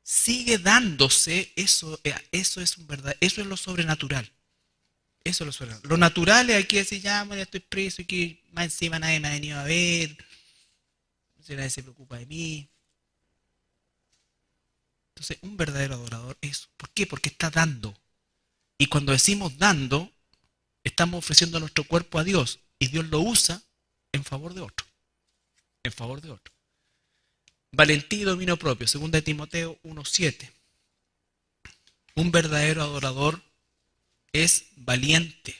sigue dándose, eso es un verdad, eso es lo sobrenatural. Eso es lo sobrenatural. Lo natural es aquí decir, ya, bueno, estoy preso y que más encima nadie me ha venido a ver. Nadie se preocupa de mí. Entonces, un verdadero adorador es eso. ¿Por qué? Porque está dando. Y cuando decimos dando, estamos ofreciendo nuestro cuerpo a Dios. Y Dios lo usa en favor de otro. En favor de otro. Valentía y dominio propio. 2 Timoteo 1:7. Un verdadero adorador es valiente.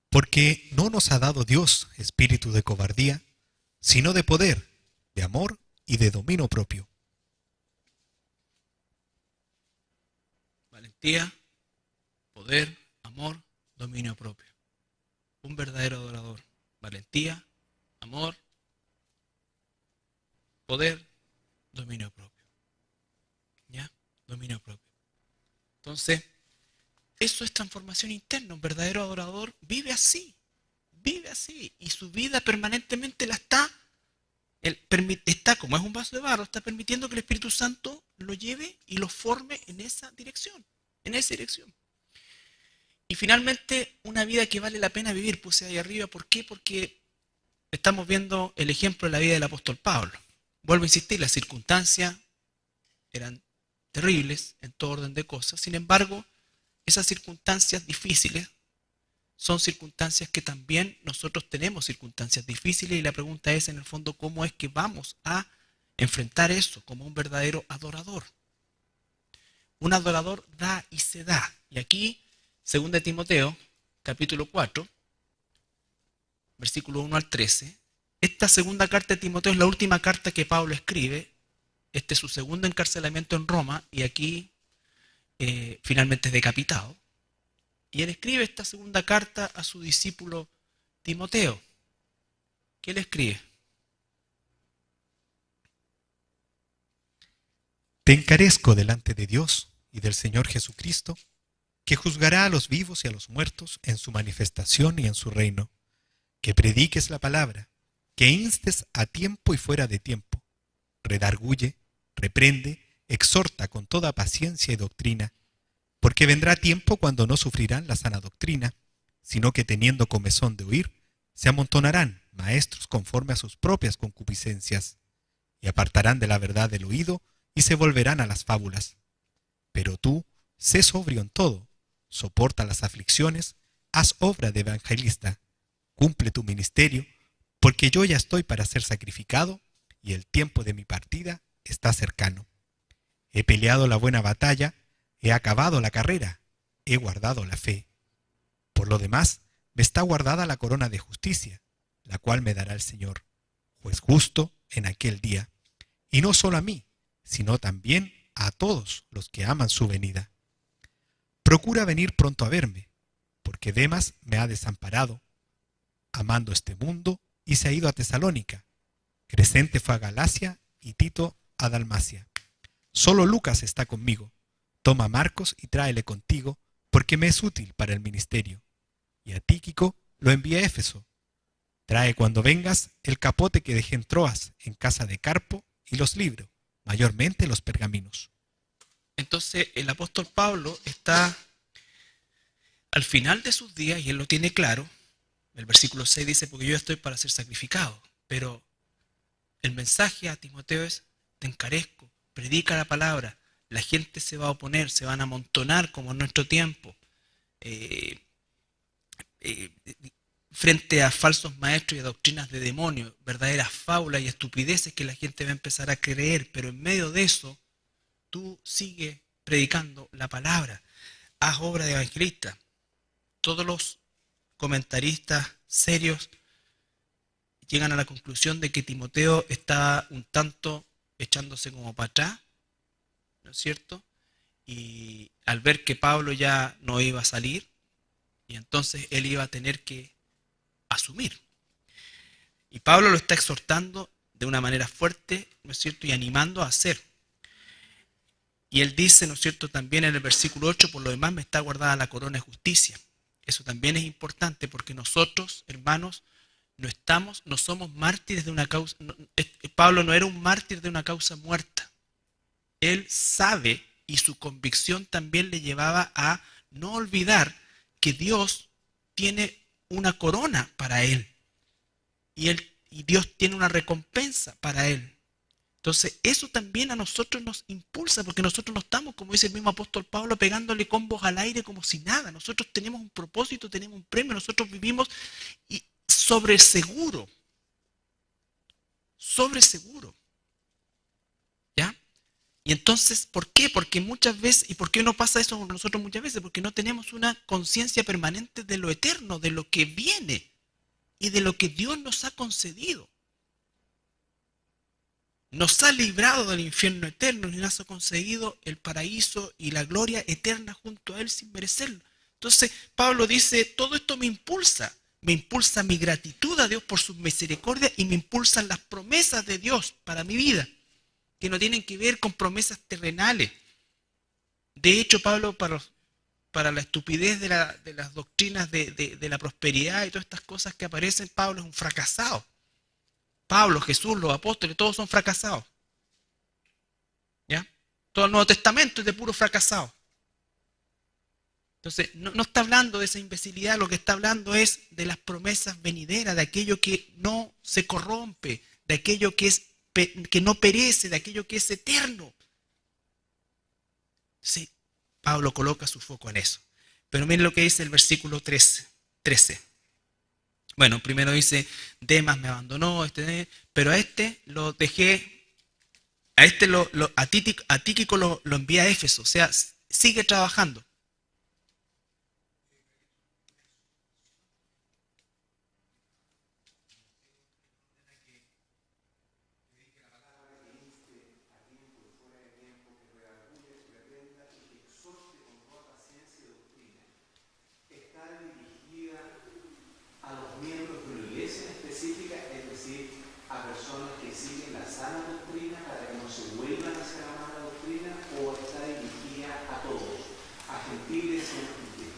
Porque no nos ha dado Dios espíritu de cobardía, sino de poder, de amor y de dominio propio. Valentía, poder, amor, dominio propio. Un verdadero adorador. Valentía, amor, poder, dominio propio. ¿Ya? Dominio propio. Entonces, eso es transformación interna. Un verdadero adorador vive así. Vive así. Y su vida permanentemente la está, como es un vaso de barro, está permitiendo que el Espíritu Santo lo lleve y lo forme en esa dirección. En esa dirección. Y finalmente, una vida que vale la pena vivir, puse ahí arriba. ¿Por qué? Porque estamos viendo el ejemplo de la vida del apóstol Pablo. Vuelvo a insistir, las circunstancias eran terribles en todo orden de cosas. Sin embargo, esas circunstancias difíciles son circunstancias que también nosotros tenemos circunstancias difíciles y la pregunta es en el fondo cómo es que vamos a enfrentar eso como un verdadero adorador. Un adorador da y se da. Y aquí, 2 Timoteo, capítulo 4, versículo 1 al 13, esta segunda carta de Timoteo es la última carta que Pablo escribe. Este es su segundo encarcelamiento en Roma y aquí finalmente es decapitado. Y él escribe esta segunda carta a su discípulo Timoteo. ¿Qué le escribe? Te encarezco delante de Dios y del Señor Jesucristo, que juzgará a los vivos y a los muertos en su manifestación y en su reino, que prediques la palabra, que instes a tiempo y fuera de tiempo, redarguye, reprende, exhorta con toda paciencia y doctrina, porque vendrá tiempo cuando no sufrirán la sana doctrina, sino que teniendo comezón de oír, se amontonarán maestros conforme a sus propias concupiscencias, y apartarán de la verdad el oído, y se volverán a las fábulas. Pero tú, sé sobrio en todo, soporta las aflicciones, haz obra de evangelista, cumple tu ministerio, porque yo ya estoy para ser sacrificado, y el tiempo de mi partida está cercano. He peleado la buena batalla, he acabado la carrera, he guardado la fe. Por lo demás, me está guardada la corona de justicia, la cual me dará el Señor, juez justo en aquel día, y no solo a mí, sino también a todos los que aman su venida. Procura venir pronto a verme, porque Demas me ha desamparado, amando este mundo, y se ha ido a Tesalónica. Crescente fue a Galacia y Tito a Dalmacia. Solo Lucas está conmigo. Toma a Marcos y tráele contigo, porque me es útil para el ministerio. Y a Tíquico lo envía a Éfeso. Trae cuando vengas el capote que dejé en Troas, en casa de Carpo, y los libros, mayormente los pergaminos. Entonces el apóstol Pablo está al final de sus días y él lo tiene claro. El versículo 6 dice, porque yo estoy para ser sacrificado. Pero el mensaje a Timoteo es, te encarezco, predica la palabra. La gente se va a oponer, se van a amontonar como en nuestro tiempo. Frente a falsos maestros y a doctrinas de demonios, verdaderas fábulas y estupideces que la gente va a empezar a creer, pero en medio de eso, tú sigues predicando la palabra, haz obra de evangelista. Todos los comentaristas serios llegan a la conclusión de que Timoteo estaba un tanto echándose como para atrás, ¿no es cierto? Y al ver que Pablo ya no iba a salir, y entonces él iba a tener que asumir. Y Pablo lo está exhortando de una manera fuerte, ¿no es cierto? Y animando a hacer. Y él dice, ¿no es cierto? También en el versículo 8, por lo demás me está guardada la corona de justicia. Eso también es importante porque nosotros, hermanos, no somos mártires de una causa. Pablo no era un mártir de una causa muerta. Él sabe y su convicción también le llevaba a no olvidar que Dios tiene una corona para él. Y Dios tiene una recompensa para él. Entonces, eso también a nosotros nos impulsa, porque nosotros no estamos, como dice el mismo apóstol Pablo, pegándole combos al aire como si nada. Nosotros tenemos un propósito, tenemos un premio, nosotros vivimos sobre seguro. Sobre seguro. ¿Ya? Y entonces, ¿por qué? Porque muchas veces, ¿y por qué no pasa eso con nosotros muchas veces? Porque no tenemos una conciencia permanente de lo eterno, de lo que viene y de lo que Dios nos ha concedido. Nos ha librado del infierno eterno y nos ha concedido el paraíso y la gloria eterna junto a Él sin merecerlo. Entonces, Pablo dice, todo esto me impulsa mi gratitud a Dios por su misericordia y me impulsan las promesas de Dios para mi vida, que no tienen que ver con promesas terrenales. De hecho, Pablo, para la estupidez de las doctrinas de la prosperidad y todas estas cosas que aparecen, Pablo es un fracasado. Pablo, Jesús, los apóstoles, todos son fracasados. ¿Ya? Todo el Nuevo Testamento es de puro fracasado. Entonces, no está hablando de esa imbecilidad, lo que está hablando es de las promesas venideras, de aquello que no se corrompe, de aquello que no perece, de aquello que es eterno. Sí, Pablo coloca su foco en eso. Pero miren lo que dice el versículo 13. Bueno, primero dice, Demas me abandonó, pero a este lo dejé, a este a Tíquico lo envía a Éfeso, o sea, sigue trabajando. A los miembros de una iglesia específica, es decir, a personas que siguen la sana doctrina para que no se vuelvan hacia la mala doctrina, o está dirigida a todos, a gentiles y a no gentiles.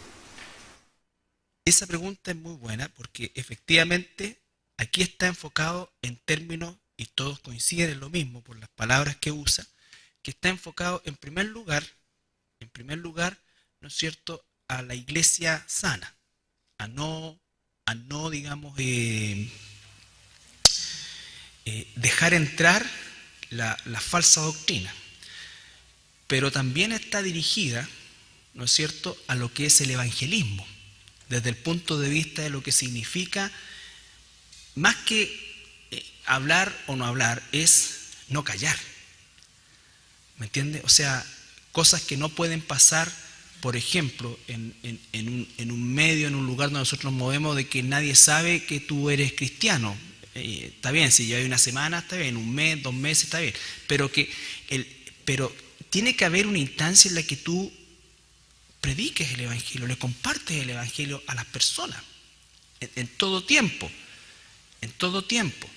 Esa pregunta es muy buena porque efectivamente aquí está enfocado en términos, y todos coinciden en lo mismo por las palabras que usa, que está enfocado en primer lugar, ¿no es cierto?, a la iglesia sana, a no digamos, dejar entrar la falsa doctrina, pero también está dirigida, ¿no es cierto?, a lo que es el evangelismo, desde el punto de vista de lo que significa, más que hablar o no hablar, es no callar. ¿Me entiende? O sea, cosas que no pueden pasar, por ejemplo, en un medio, en un lugar donde nosotros nos movemos, de que nadie sabe que tú eres cristiano. Está bien, si ya hay una semana, está bien, un mes, 2 meses, está bien. Pero tiene que haber una instancia en la que tú prediques el Evangelio, le compartes el Evangelio a las personas, en todo tiempo, en todo tiempo.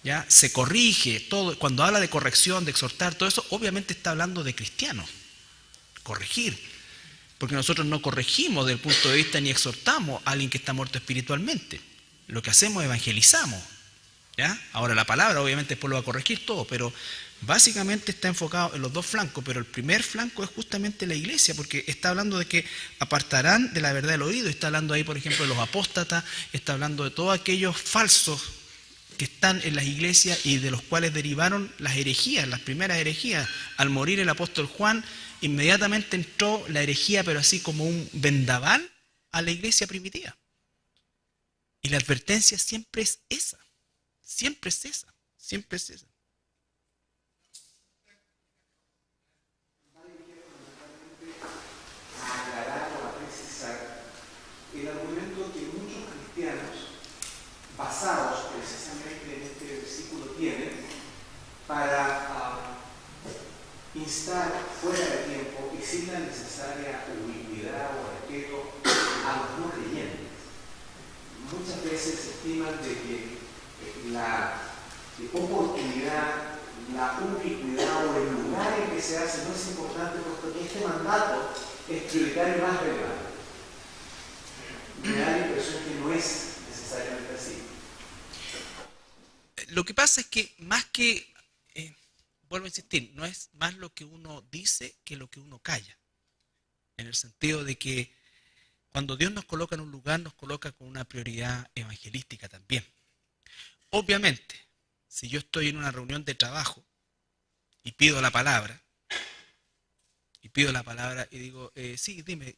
¿Ya? Se corrige todo. Cuando habla de corrección, de exhortar, todo eso, obviamente está hablando de cristianos. Corregir. Porque nosotros no corregimos desde el punto de vista ni exhortamos a alguien que está muerto espiritualmente. Lo que hacemos es evangelizamos. ¿Ya? Ahora la palabra obviamente después lo va a corregir todo, pero básicamente está enfocado en los dos flancos, pero el primer flanco es justamente la iglesia, porque está hablando de que apartarán de la verdad el oído, está hablando ahí por ejemplo de los apóstatas, está hablando de todos aquellos falsos que están en las iglesias y de los cuales derivaron las herejías, las primeras herejías. Al morir el apóstol Juan, inmediatamente entró la herejía, pero así como un vendaval a la iglesia primitiva. Y la advertencia siempre es esa, siempre es esa, siempre es esa. A aclarar o a precisar el argumento que muchos cristianos, basados precisamente en este versículo, tienen para instar fuera de tiempo y sin la necesaria ubicuidad o respeto a los no creyentes. Muchas veces se estiman de que la oportunidad, la ubicuidad o el lugar en que se hace no es importante, porque este mandato es prioritario y más relevante. Me da la impresión que no es necesariamente así. Lo que pasa es que más que, vuelvo a insistir, no es más lo que uno dice que lo que uno calla. En el sentido de que cuando Dios nos coloca en un lugar, nos coloca con una prioridad evangelística también. Obviamente, si yo estoy en una reunión de trabajo y pido la palabra, y digo, sí, dime,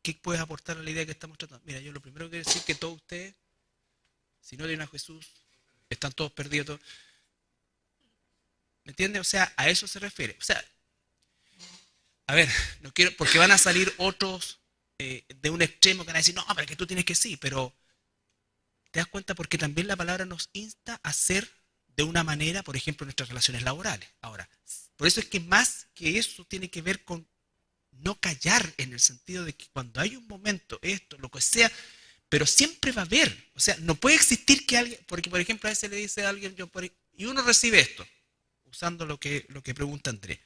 ¿qué puedes aportar a la idea que estamos tratando? Mira, yo lo primero que quiero decir es que todos ustedes, si no tienen a Jesús, están todos perdidos. Todos. ¿Me entiendes? O sea, a eso se refiere. O sea, a ver, no quiero, porque van a salir otros de un extremo que van a decir, no, pero que tú tienes que sí, pero te das cuenta porque también la palabra nos insta a ser de una manera, por ejemplo, en nuestras relaciones laborales. Ahora, por eso es que más que eso tiene que ver con no callar, en el sentido de que cuando hay un momento, esto, lo que sea, pero siempre va a haber, o sea, no puede existir que alguien, porque por ejemplo a veces le dice a alguien, y uno recibe esto, usando lo que pregunta Andrés.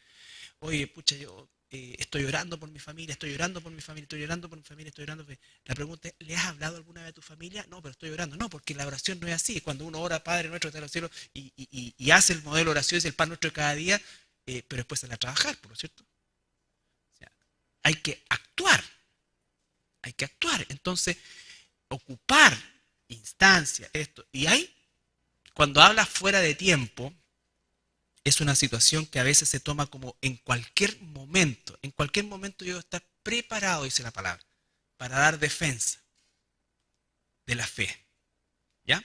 Oye, pucha, yo estoy orando por mi familia, estoy orando por mi familia, estoy orando por mi familia, estoy orando por mi... La pregunta es, ¿le has hablado alguna vez a tu familia? No, pero estoy orando. No, porque la oración no es así. Cuando uno ora, Padre nuestro que estás en los cielos, y hace el modelo de oración, es el pan nuestro de cada día, pero después sale a trabajar, ¿por cierto? O sea, hay que actuar. Hay que actuar. Entonces, ocupar instancias, esto. Y hay, cuando hablas fuera de tiempo, es una situación que a veces se toma como en cualquier momento. En cualquier momento yo debo estar preparado, dice la palabra, para dar defensa de la fe. ¿Ya?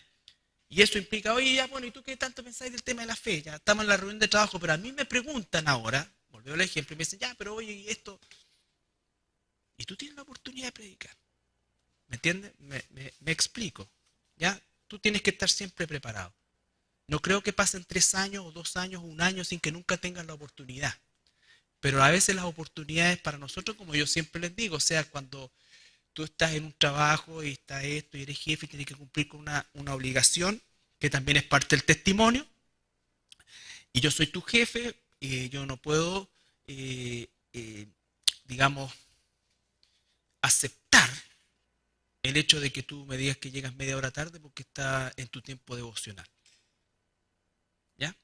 Y eso implica, oye, ya, bueno, ¿y tú qué tanto pensáis del tema de la fe? Ya estamos en la reunión de trabajo, pero a mí me preguntan ahora, volveo al ejemplo, y me dicen, ya, pero oye, ¿y esto? Y tú tienes la oportunidad de predicar. ¿Me entiendes? Me explico. ¿Ya? Tú tienes que estar siempre preparado. No creo que pasen 3 años o 2 años o 1 año sin que nunca tengan la oportunidad. Pero a veces las oportunidades para nosotros, como yo siempre les digo, o sea, cuando tú estás en un trabajo y está esto y eres jefe y tienes que cumplir con una obligación, que también es parte del testimonio, y yo soy tu jefe, yo no puedo, digamos, aceptar el hecho de que tú me digas que llegas media hora tarde porque está en tu tiempo devocional. ¿Ya?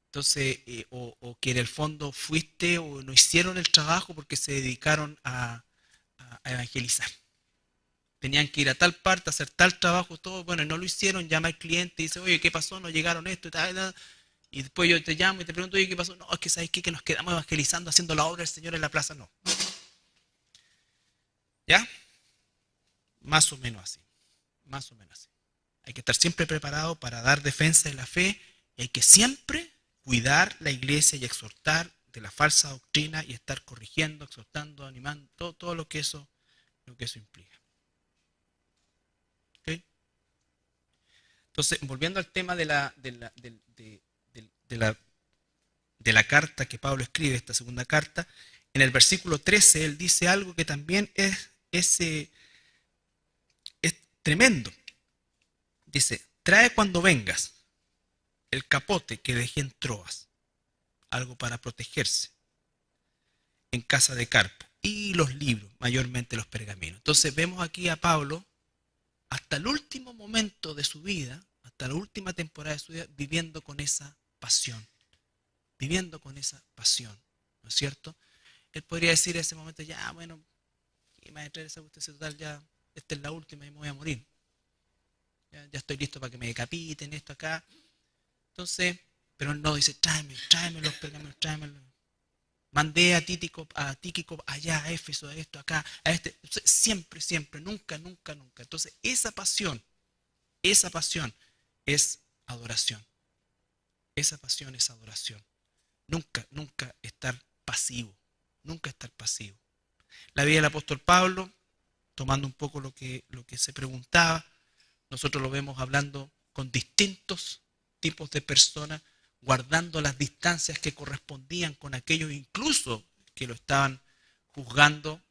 Entonces, o que en el fondo fuiste o no hicieron el trabajo porque se dedicaron a evangelizar. Tenían que ir a tal parte, hacer tal trabajo, todo, bueno, no lo hicieron, llama al cliente y dice, oye, ¿qué pasó? No llegaron esto y tal, y después yo te llamo y te pregunto, oye, ¿qué pasó? No, es que ¿sabes qué? Que nos quedamos evangelizando, haciendo la obra del Señor en la plaza, no. ¿Ya? Más o menos así, más o menos así. Hay que estar siempre preparado para dar defensa de la fe y hay que siempre cuidar la iglesia y exhortar de la falsa doctrina y estar corrigiendo, exhortando, animando, todo lo que eso implica. ¿Okay? Entonces, volviendo al tema de la carta que Pablo escribe, esta segunda carta, en el versículo 13 él dice algo que también es tremendo. Dice, trae cuando vengas el capote que dejé en Troas, algo para protegerse, en casa de Carpo, y los libros, mayormente los pergaminos. Entonces vemos aquí a Pablo, hasta el último momento de su vida, hasta la última temporada de su vida, viviendo con esa pasión, ¿no es cierto? Él podría decir en ese momento, ya, bueno, ¿qué me va a traer esa cuestión total? Ya, esta es la última y me voy a morir. Ya estoy listo para que me decapiten, esto acá. Entonces, pero él no dice, tráeme los pergaminos, tráemelos. Mandé a Tíquico allá, a Éfeso, a esto, acá, a este. Entonces, siempre, nunca. Entonces, esa pasión es adoración. Esa pasión es adoración. Nunca estar pasivo. Nunca estar pasivo. La vida del apóstol Pablo, tomando un poco lo que se preguntaba, nosotros lo vemos hablando con distintos tipos de personas, guardando las distancias que correspondían con aquellos incluso que lo estaban juzgando.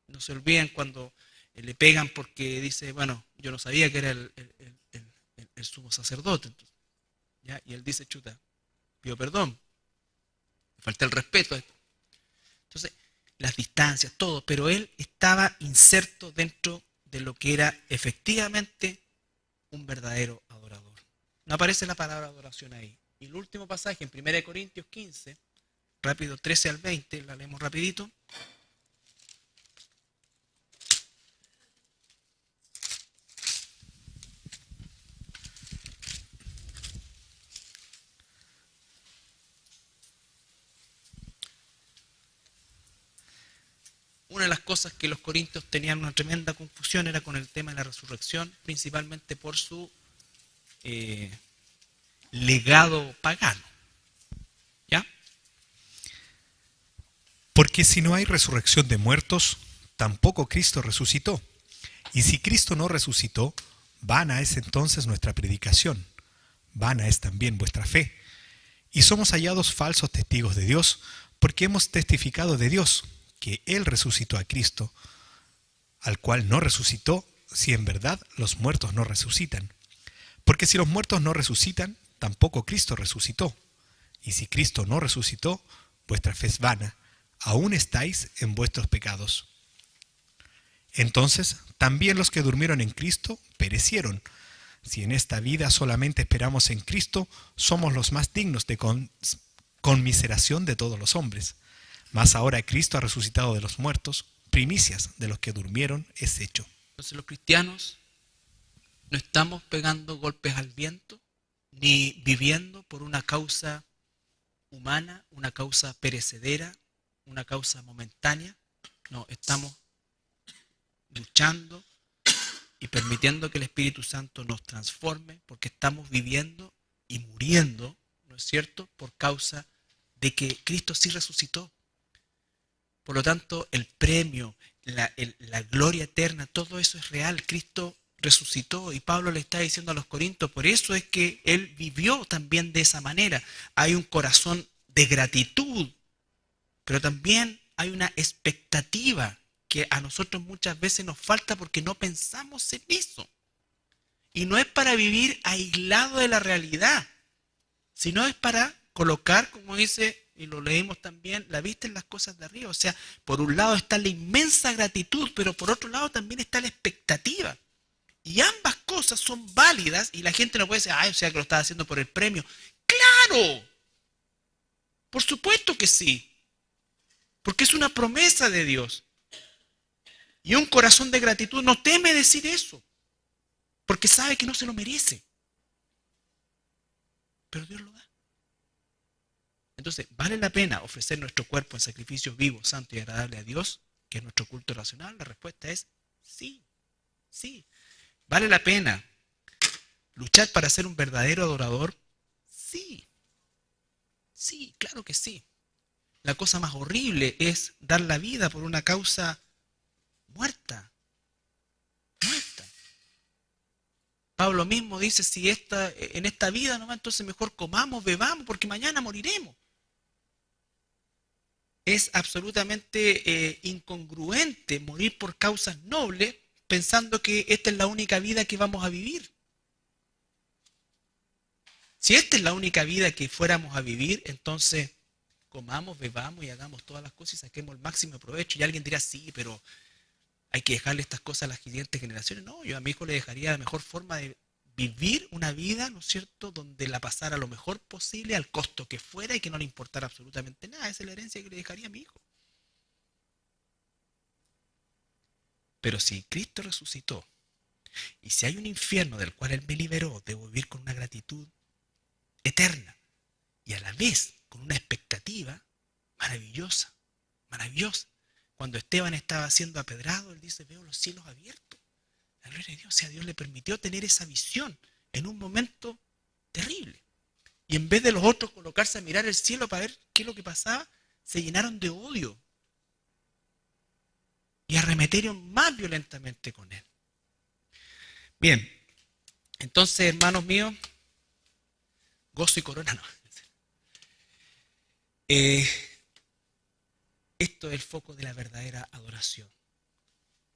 No se olviden cuando le pegan porque dice, bueno, yo no sabía que era el sumo sacerdote. Entonces, ¿ya? Y él dice, chuta, pido perdón, me falta el respeto. Entonces, las distancias, todo, pero él estaba inserto dentro de lo que era efectivamente un verdadero adorador. No aparece la palabra adoración ahí. Y el último pasaje en 1 Corintios 15, rápido, 13 al 20, la leemos rapidito. Una de las cosas que los corintios tenían una tremenda confusión era con el tema de la resurrección, principalmente por su legado pagano. ¿Ya? Porque si no hay resurrección de muertos, tampoco Cristo resucitó. Y si Cristo no resucitó, vana es entonces nuestra predicación, vana es también vuestra fe. Y somos hallados falsos testigos de Dios, porque hemos testificado de Dios, que Él resucitó a Cristo, al cual no resucitó, si en verdad los muertos no resucitan. Porque si los muertos no resucitan, tampoco Cristo resucitó. Y si Cristo no resucitó, vuestra fe es vana, aún estáis en vuestros pecados. Entonces, también los que durmieron en Cristo perecieron. Si en esta vida solamente esperamos en Cristo, somos los más dignos de conmiseración de todos los hombres. Mas ahora Cristo ha resucitado de los muertos, primicias de los que durmieron es hecho. Entonces los cristianos no estamos pegando golpes al viento, ni viviendo por una causa humana, una causa perecedera, una causa momentánea. No, estamos luchando y permitiendo que el Espíritu Santo nos transforme, porque estamos viviendo y muriendo, ¿no es cierto?, por causa de que Cristo sí resucitó. Por lo tanto, el premio, la gloria eterna, todo eso es real. Cristo resucitó y Pablo le está diciendo a los corintios, por eso es que él vivió también de esa manera. Hay un corazón de gratitud, pero también hay una expectativa que a nosotros muchas veces nos falta porque no pensamos en eso. Y no es para vivir aislado de la realidad, sino es para colocar, como dice, y lo leímos también, la vista en las cosas de arriba. O sea, por un lado está la inmensa gratitud, pero por otro lado también está la expectativa. Y ambas cosas son válidas y la gente no puede decir, ay, o sea que lo estás haciendo por el premio. ¡Claro! Por supuesto que sí. Porque es una promesa de Dios. Y un corazón de gratitud no teme decir eso. Porque sabe que no se lo merece. Pero Dios lo da. Entonces, ¿vale la pena ofrecer nuestro cuerpo en sacrificio vivo, santo y agradable a Dios, que es nuestro culto racional? La respuesta es sí, sí. ¿Vale la pena luchar para ser un verdadero adorador? Sí, sí, claro que sí. La cosa más horrible es dar la vida por una causa muerta, muerta. Pablo mismo dice, si en esta vida no va, entonces mejor comamos, bebamos, porque mañana moriremos. Es absolutamente incongruente morir por causas nobles pensando que esta es la única vida que vamos a vivir. Si esta es la única vida que fuéramos a vivir, entonces comamos, bebamos y hagamos todas las cosas y saquemos el máximo provecho. Y alguien dirá, sí, pero hay que dejarle estas cosas a las siguientes generaciones. No, yo a mi hijo le dejaría la mejor forma de vivir una vida, ¿no es cierto?, donde la pasara lo mejor posible al costo que fuera y que no le importara absolutamente nada. Esa es la herencia que le dejaría a mi hijo. Pero si Cristo resucitó y si hay un infierno del cual Él me liberó, debo vivir con una gratitud eterna y a la vez con una expectativa maravillosa, maravillosa. Cuando Esteban estaba siendo apedrado, él dice, veo los cielos abiertos. La gloria de Dios, o sea, Dios le permitió tener esa visión en un momento terrible. Y en vez de los otros colocarse a mirar el cielo para ver qué es lo que pasaba, se llenaron de odio y arremetieron más violentamente con él. Bien, entonces, hermanos míos, gozo y corona no. Esto es el foco de la verdadera adoración.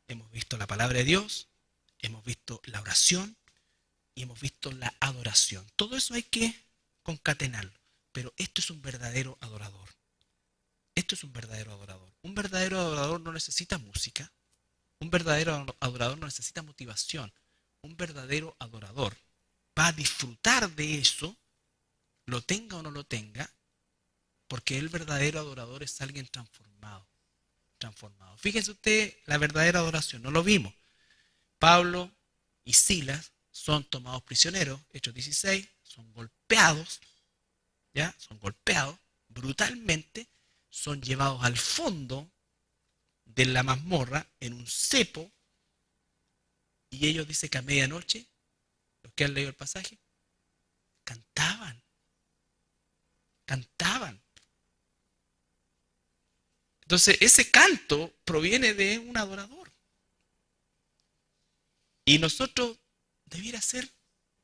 Hemos visto la palabra de Dios, hemos visto la oración y hemos visto la adoración. Todo eso hay que concatenarlo, pero esto es un verdadero adorador. Esto es un verdadero adorador. Un verdadero adorador no necesita música. Un verdadero adorador no necesita motivación. Un verdadero adorador va a disfrutar de eso, lo tenga o no lo tenga, porque el verdadero adorador es alguien transformado. Transformado. Fíjense usted la verdadera adoración, no lo vimos. Pablo y Silas son tomados prisioneros, Hechos 16, son golpeados, ¿ya? Son golpeados brutalmente, son llevados al fondo de la mazmorra en un cepo y ellos dicen que a medianoche, los que han leído el pasaje, cantaban, cantaban. Entonces ese canto proviene de un adorador. Y nosotros debiera ser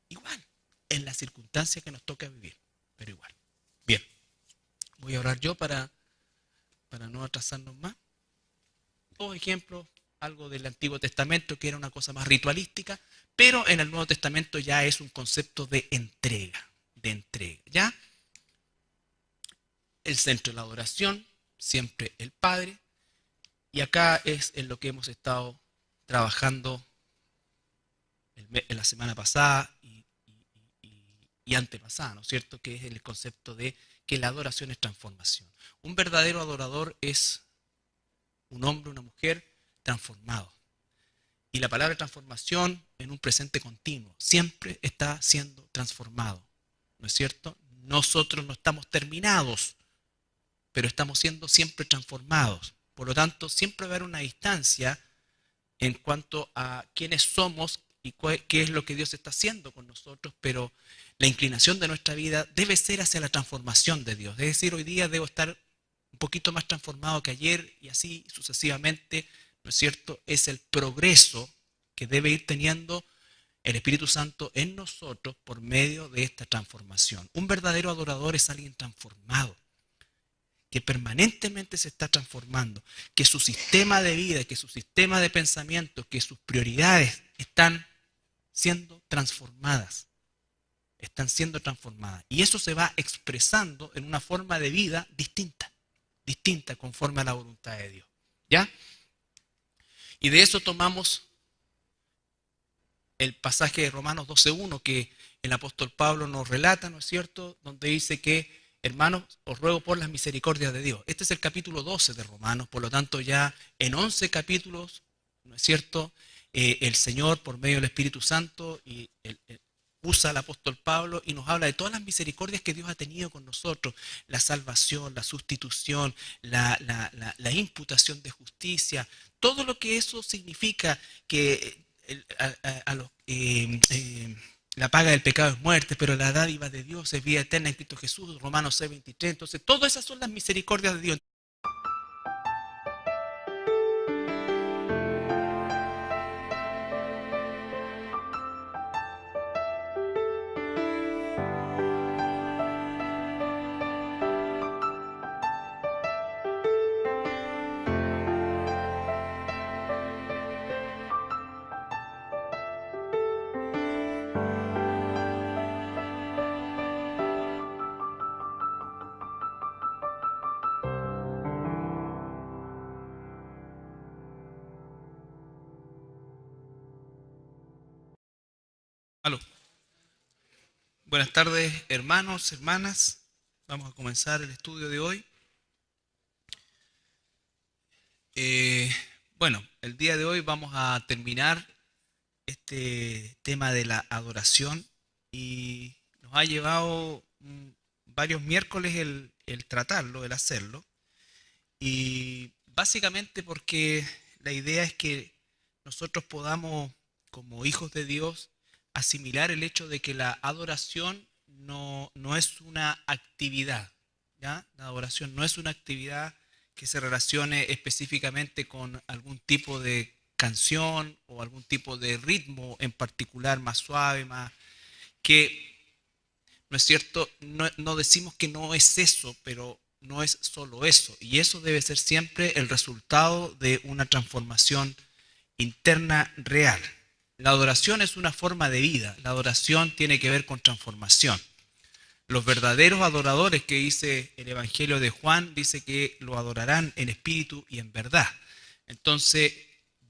igual en las circunstancias que nos toca vivir, pero igual. Bien, voy a orar yo para no atrasarnos más. Dos ejemplos, algo del Antiguo Testamento que era una cosa más ritualística, pero en el Nuevo Testamento ya es un concepto de entrega, ¿ya? El centro de la adoración, siempre el Padre, y acá es en lo que hemos estado trabajando en la semana pasada y antepasada, ¿no es cierto? Que es el concepto de que la adoración es transformación. Un verdadero adorador es un hombre, una mujer transformado. Y la palabra transformación en un presente continuo, siempre está siendo transformado. ¿no es cierto? Nosotros no estamos terminados, pero estamos siendo siempre transformados. Por lo tanto, siempre va a haber una distancia en cuanto a quiénes somos y qué es lo que Dios está haciendo con nosotros, pero la inclinación de nuestra vida debe ser hacia la transformación de Dios. Es decir, hoy día debo estar un poquito más transformado que ayer y así sucesivamente, ¿no es cierto? Es el progreso que debe ir teniendo el Espíritu Santo en nosotros por medio de esta transformación. Un verdadero adorador es alguien transformado, que permanentemente se está transformando, que su sistema de vida, que su sistema de pensamiento, que sus prioridades están siendo transformadas. Están siendo transformadas. Y eso se va expresando en una forma de vida distinta, distinta conforme a la voluntad de Dios. ¿Ya? Y de eso tomamos el pasaje de Romanos 12:1 que el apóstol Pablo nos relata, ¿no es cierto?, donde dice que, hermanos, os ruego por las misericordias de Dios. Este es el capítulo 12 de Romanos, por lo tanto ya en 11 capítulos, ¿no es cierto?, el Señor por medio del Espíritu Santo usa al apóstol Pablo y nos habla de todas las misericordias que Dios ha tenido con nosotros, la salvación, la sustitución, la imputación de justicia, todo lo que eso significa, que la paga del pecado es muerte, pero la dádiva de Dios es vida eterna en Cristo Jesús, Romanos 6:23. Entonces, todas esas son las misericordias de Dios. Aló. Buenas tardes, hermanos, hermanas. Vamos a comenzar el estudio de hoy. Bueno, el día de hoy vamos a terminar este tema de la adoración y nos ha llevado varios miércoles el tratarlo, el hacerlo. Y básicamente porque la idea es que nosotros podamos, como hijos de Dios, asimilar el hecho de que la adoración no es una actividad, ¿ya? La adoración no es una actividad que se relacione específicamente con algún tipo de canción o algún tipo de ritmo en particular más suave, más que, ¿no es cierto? No decimos que no es eso, pero no es solo eso. Y eso debe ser siempre el resultado de una transformación interna real. La adoración es una forma de vida. La adoración tiene que ver con transformación. Los verdaderos adoradores que dice el Evangelio de Juan, dice que lo adorarán en espíritu y en verdad. Entonces,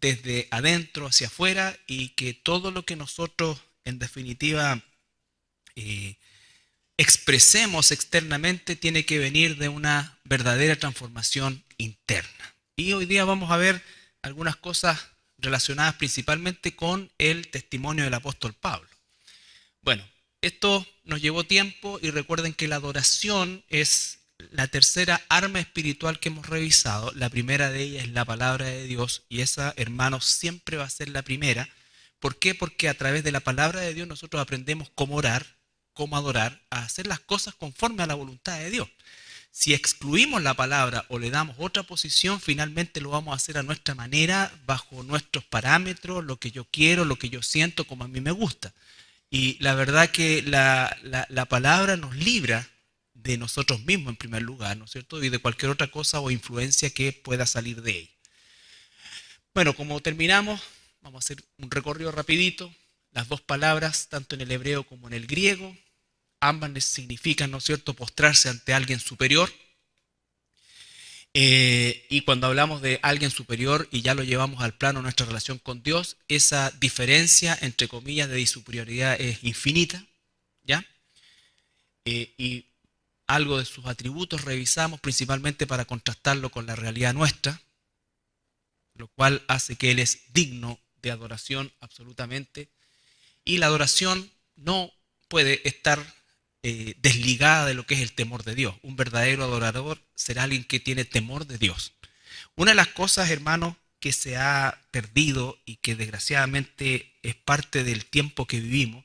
desde adentro hacia afuera, y que todo lo que nosotros, en definitiva, expresemos externamente tiene que venir de una verdadera transformación interna. Y hoy día vamos a ver algunas cosas relacionadas principalmente con el testimonio del apóstol Pablo. Bueno, esto nos llevó tiempo y recuerden que la adoración es la tercera arma espiritual que hemos revisado. La primera de ellas es la palabra de Dios y esa, hermanos, siempre va a ser la primera. ¿Por qué? Porque a través de la palabra de Dios nosotros aprendemos cómo orar, cómo adorar, a hacer las cosas conforme a la voluntad de Dios. Si excluimos la palabra o le damos otra posición, finalmente lo vamos a hacer a nuestra manera, bajo nuestros parámetros, lo que yo quiero, lo que yo siento, como a mí me gusta. Y la verdad que la palabra nos libra de nosotros mismos en primer lugar, ¿no es cierto? Y de cualquier otra cosa o influencia que pueda salir de ella. Bueno, como terminamos, vamos a hacer un recorrido rapidito. Las dos palabras, tanto en el hebreo como en el griego, ambas significan, ¿no es cierto?, postrarse ante alguien superior. Y cuando hablamos de alguien superior y ya lo llevamos al plano de nuestra relación con Dios, esa diferencia, entre comillas, de superioridad es infinita, ¿ya? Y algo de sus atributos revisamos principalmente para contrastarlo con la realidad nuestra, lo cual hace que Él es digno de adoración absolutamente. Y la adoración no puede estar desligada de lo que es el temor de Dios. Un verdadero adorador será alguien que tiene temor de Dios. Una de las cosas, hermanos, que se ha perdido y que desgraciadamente es parte del tiempo que vivimos,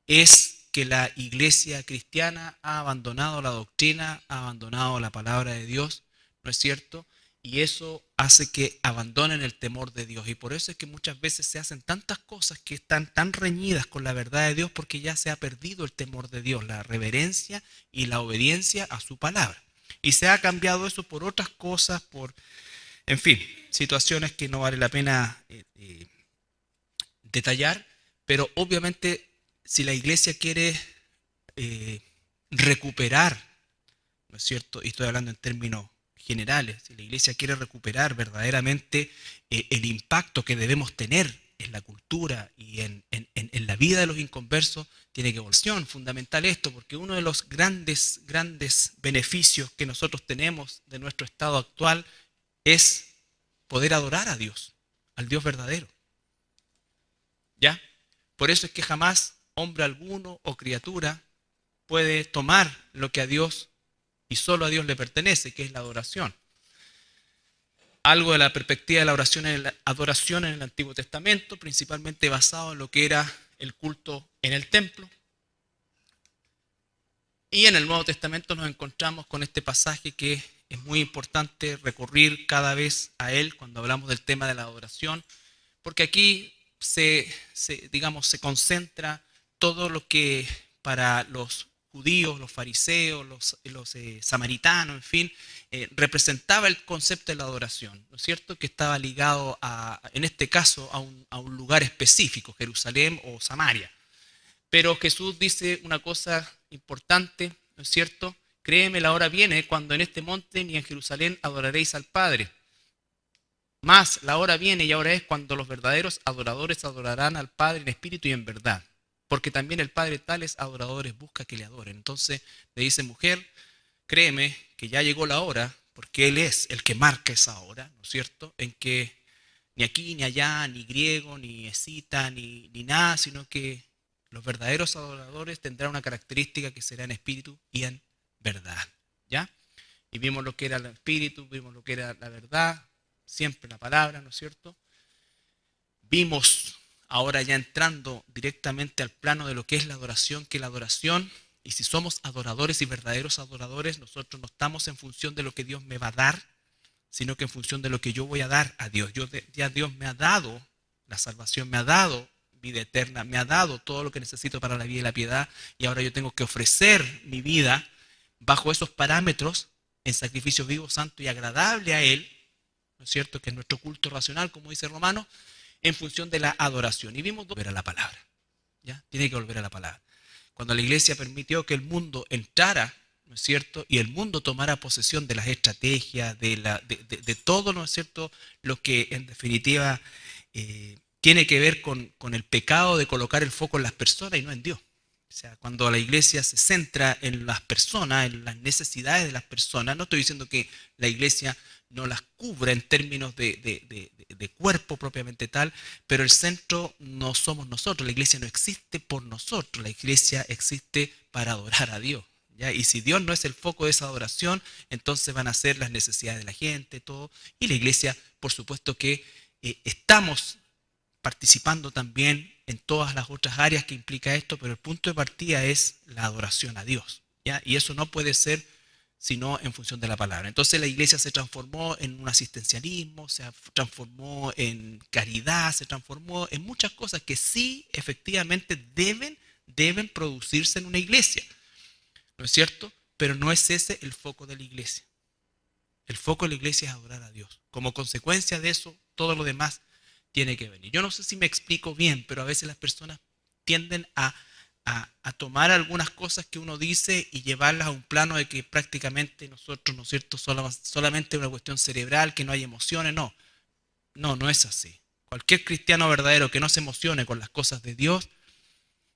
es que la iglesia cristiana ha abandonado la doctrina, ha abandonado la palabra de Dios, ¿no es cierto? Y eso hace que abandonen el temor de Dios. Y por eso es que muchas veces se hacen tantas cosas que están tan reñidas con la verdad de Dios, porque ya se ha perdido el temor de Dios, la reverencia y la obediencia a su palabra. Y se ha cambiado eso por otras cosas, en fin, situaciones que no vale la pena detallar, pero obviamente si la iglesia quiere eh, recuperar, ¿no es cierto? Y estoy hablando en términos generales, si la iglesia quiere recuperar verdaderamente el impacto que debemos tener en la cultura y en la vida de los inconversos, tiene que volver. Fundamental esto, porque uno de los grandes beneficios que nosotros tenemos de nuestro estado actual es poder adorar a Dios, al Dios verdadero. ¿Ya? Por eso es que jamás hombre alguno o criatura puede tomar lo que a Dios y solo a Dios le pertenece, que es la adoración. Algo de la perspectiva de la adoración en el Antiguo Testamento, principalmente basado en lo que era el culto en el templo. Y en el Nuevo Testamento nos encontramos con este pasaje que es muy importante recurrir cada vez a él cuando hablamos del tema de la adoración, porque aquí digamos, se concentra todo lo que para los judíos, los fariseos, los samaritanos, en fin, representaba el concepto de la adoración, ¿no es cierto? Que estaba ligado en este caso, a un lugar específico, Jerusalén o Samaria. Pero Jesús dice una cosa importante, ¿no es cierto? Créeme, la hora viene cuando en este monte ni en Jerusalén adoraréis al Padre. Más la hora viene y ahora es cuando los verdaderos adoradores adorarán al Padre en espíritu y en verdad. Porque también el Padre tales adoradores busca que le adoren. Entonces le dice, mujer, créeme que ya llegó la hora, porque Él es el que marca esa hora, ¿no es cierto? En que ni aquí, ni allá, ni griego, ni escita, ni nada, sino que los verdaderos adoradores tendrán una característica que será en espíritu y en verdad. ¿Ya? Y vimos lo que era el espíritu, vimos lo que era la verdad, siempre la palabra, ¿no es cierto? Vimos ahora ya entrando directamente al plano de lo que es la adoración, y si somos adoradores y verdaderos adoradores, nosotros no estamos en función de lo que Dios me va a dar, sino que en función de lo que yo voy a dar a Dios. Ya Dios me ha dado la salvación, me ha dado vida eterna, me ha dado todo lo que necesito para la vida y la piedad, y ahora yo tengo que ofrecer mi vida bajo esos parámetros en sacrificio vivo, santo y agradable a Él, ¿no es cierto? Que es nuestro culto racional, como dice Romanos, en función de la adoración. Y vimos volver a la palabra. ¿Ya? Tiene que volver a la palabra. Cuando la iglesia permitió que el mundo entrara, ¿no es cierto? Y el mundo tomara posesión de las estrategias, de todo, ¿no es cierto? Lo que en definitiva tiene que ver con el pecado de colocar el foco en las personas y no en Dios. O sea, cuando la iglesia se centra en las personas, en las necesidades de las personas, no estoy diciendo que la iglesia no las cubra en términos de cuerpo propiamente tal, pero el centro no somos nosotros, la iglesia no existe por nosotros, la iglesia existe para adorar a Dios. ¿Ya? Y si Dios no es el foco de esa adoración, entonces van a ser las necesidades de la gente, todo. Y la iglesia, por supuesto que estamos participando también en todas las otras áreas que implica esto, pero el punto de partida es la adoración a Dios, ¿ya? Y eso no puede ser sino en función de la palabra. Entonces la iglesia se transformó en un asistencialismo, se transformó en caridad, se transformó en muchas cosas que sí efectivamente deben producirse en una iglesia, ¿no es cierto? Pero no es ese el foco de la iglesia. El foco de la iglesia es adorar a Dios. Como consecuencia de eso, todo lo demás tiene que venir. Yo no sé si me explico bien, pero a veces las personas tienden a tomar algunas cosas que uno dice y llevarlas a un plano de que prácticamente nosotros, ¿no es cierto?, solamente una cuestión cerebral, que no hay emociones. No es así. Cualquier cristiano verdadero que no se emocione con las cosas de Dios,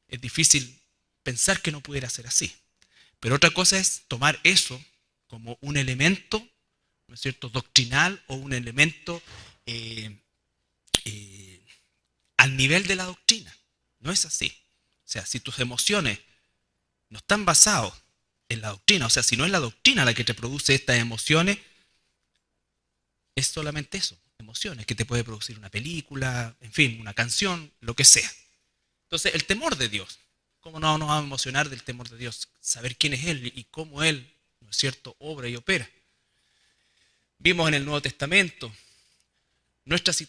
es difícil pensar que no pudiera ser así. Pero otra cosa es tomar eso como un elemento, ¿no es cierto?, doctrinal, o un elemento al nivel de la doctrina. No es así. O sea, si tus emociones no están basados en la doctrina. O sea, si no es la doctrina la que te produce estas emociones, es solamente eso, emociones, que te puede producir una película, en fin, una canción, lo que sea. Entonces, el temor de Dios. ¿Cómo no nos vamos a emocionar del temor de Dios? Saber quién es Él y cómo Él, ¿no es cierto?, obra y opera. Vimos en el Nuevo Testamento nuestra situación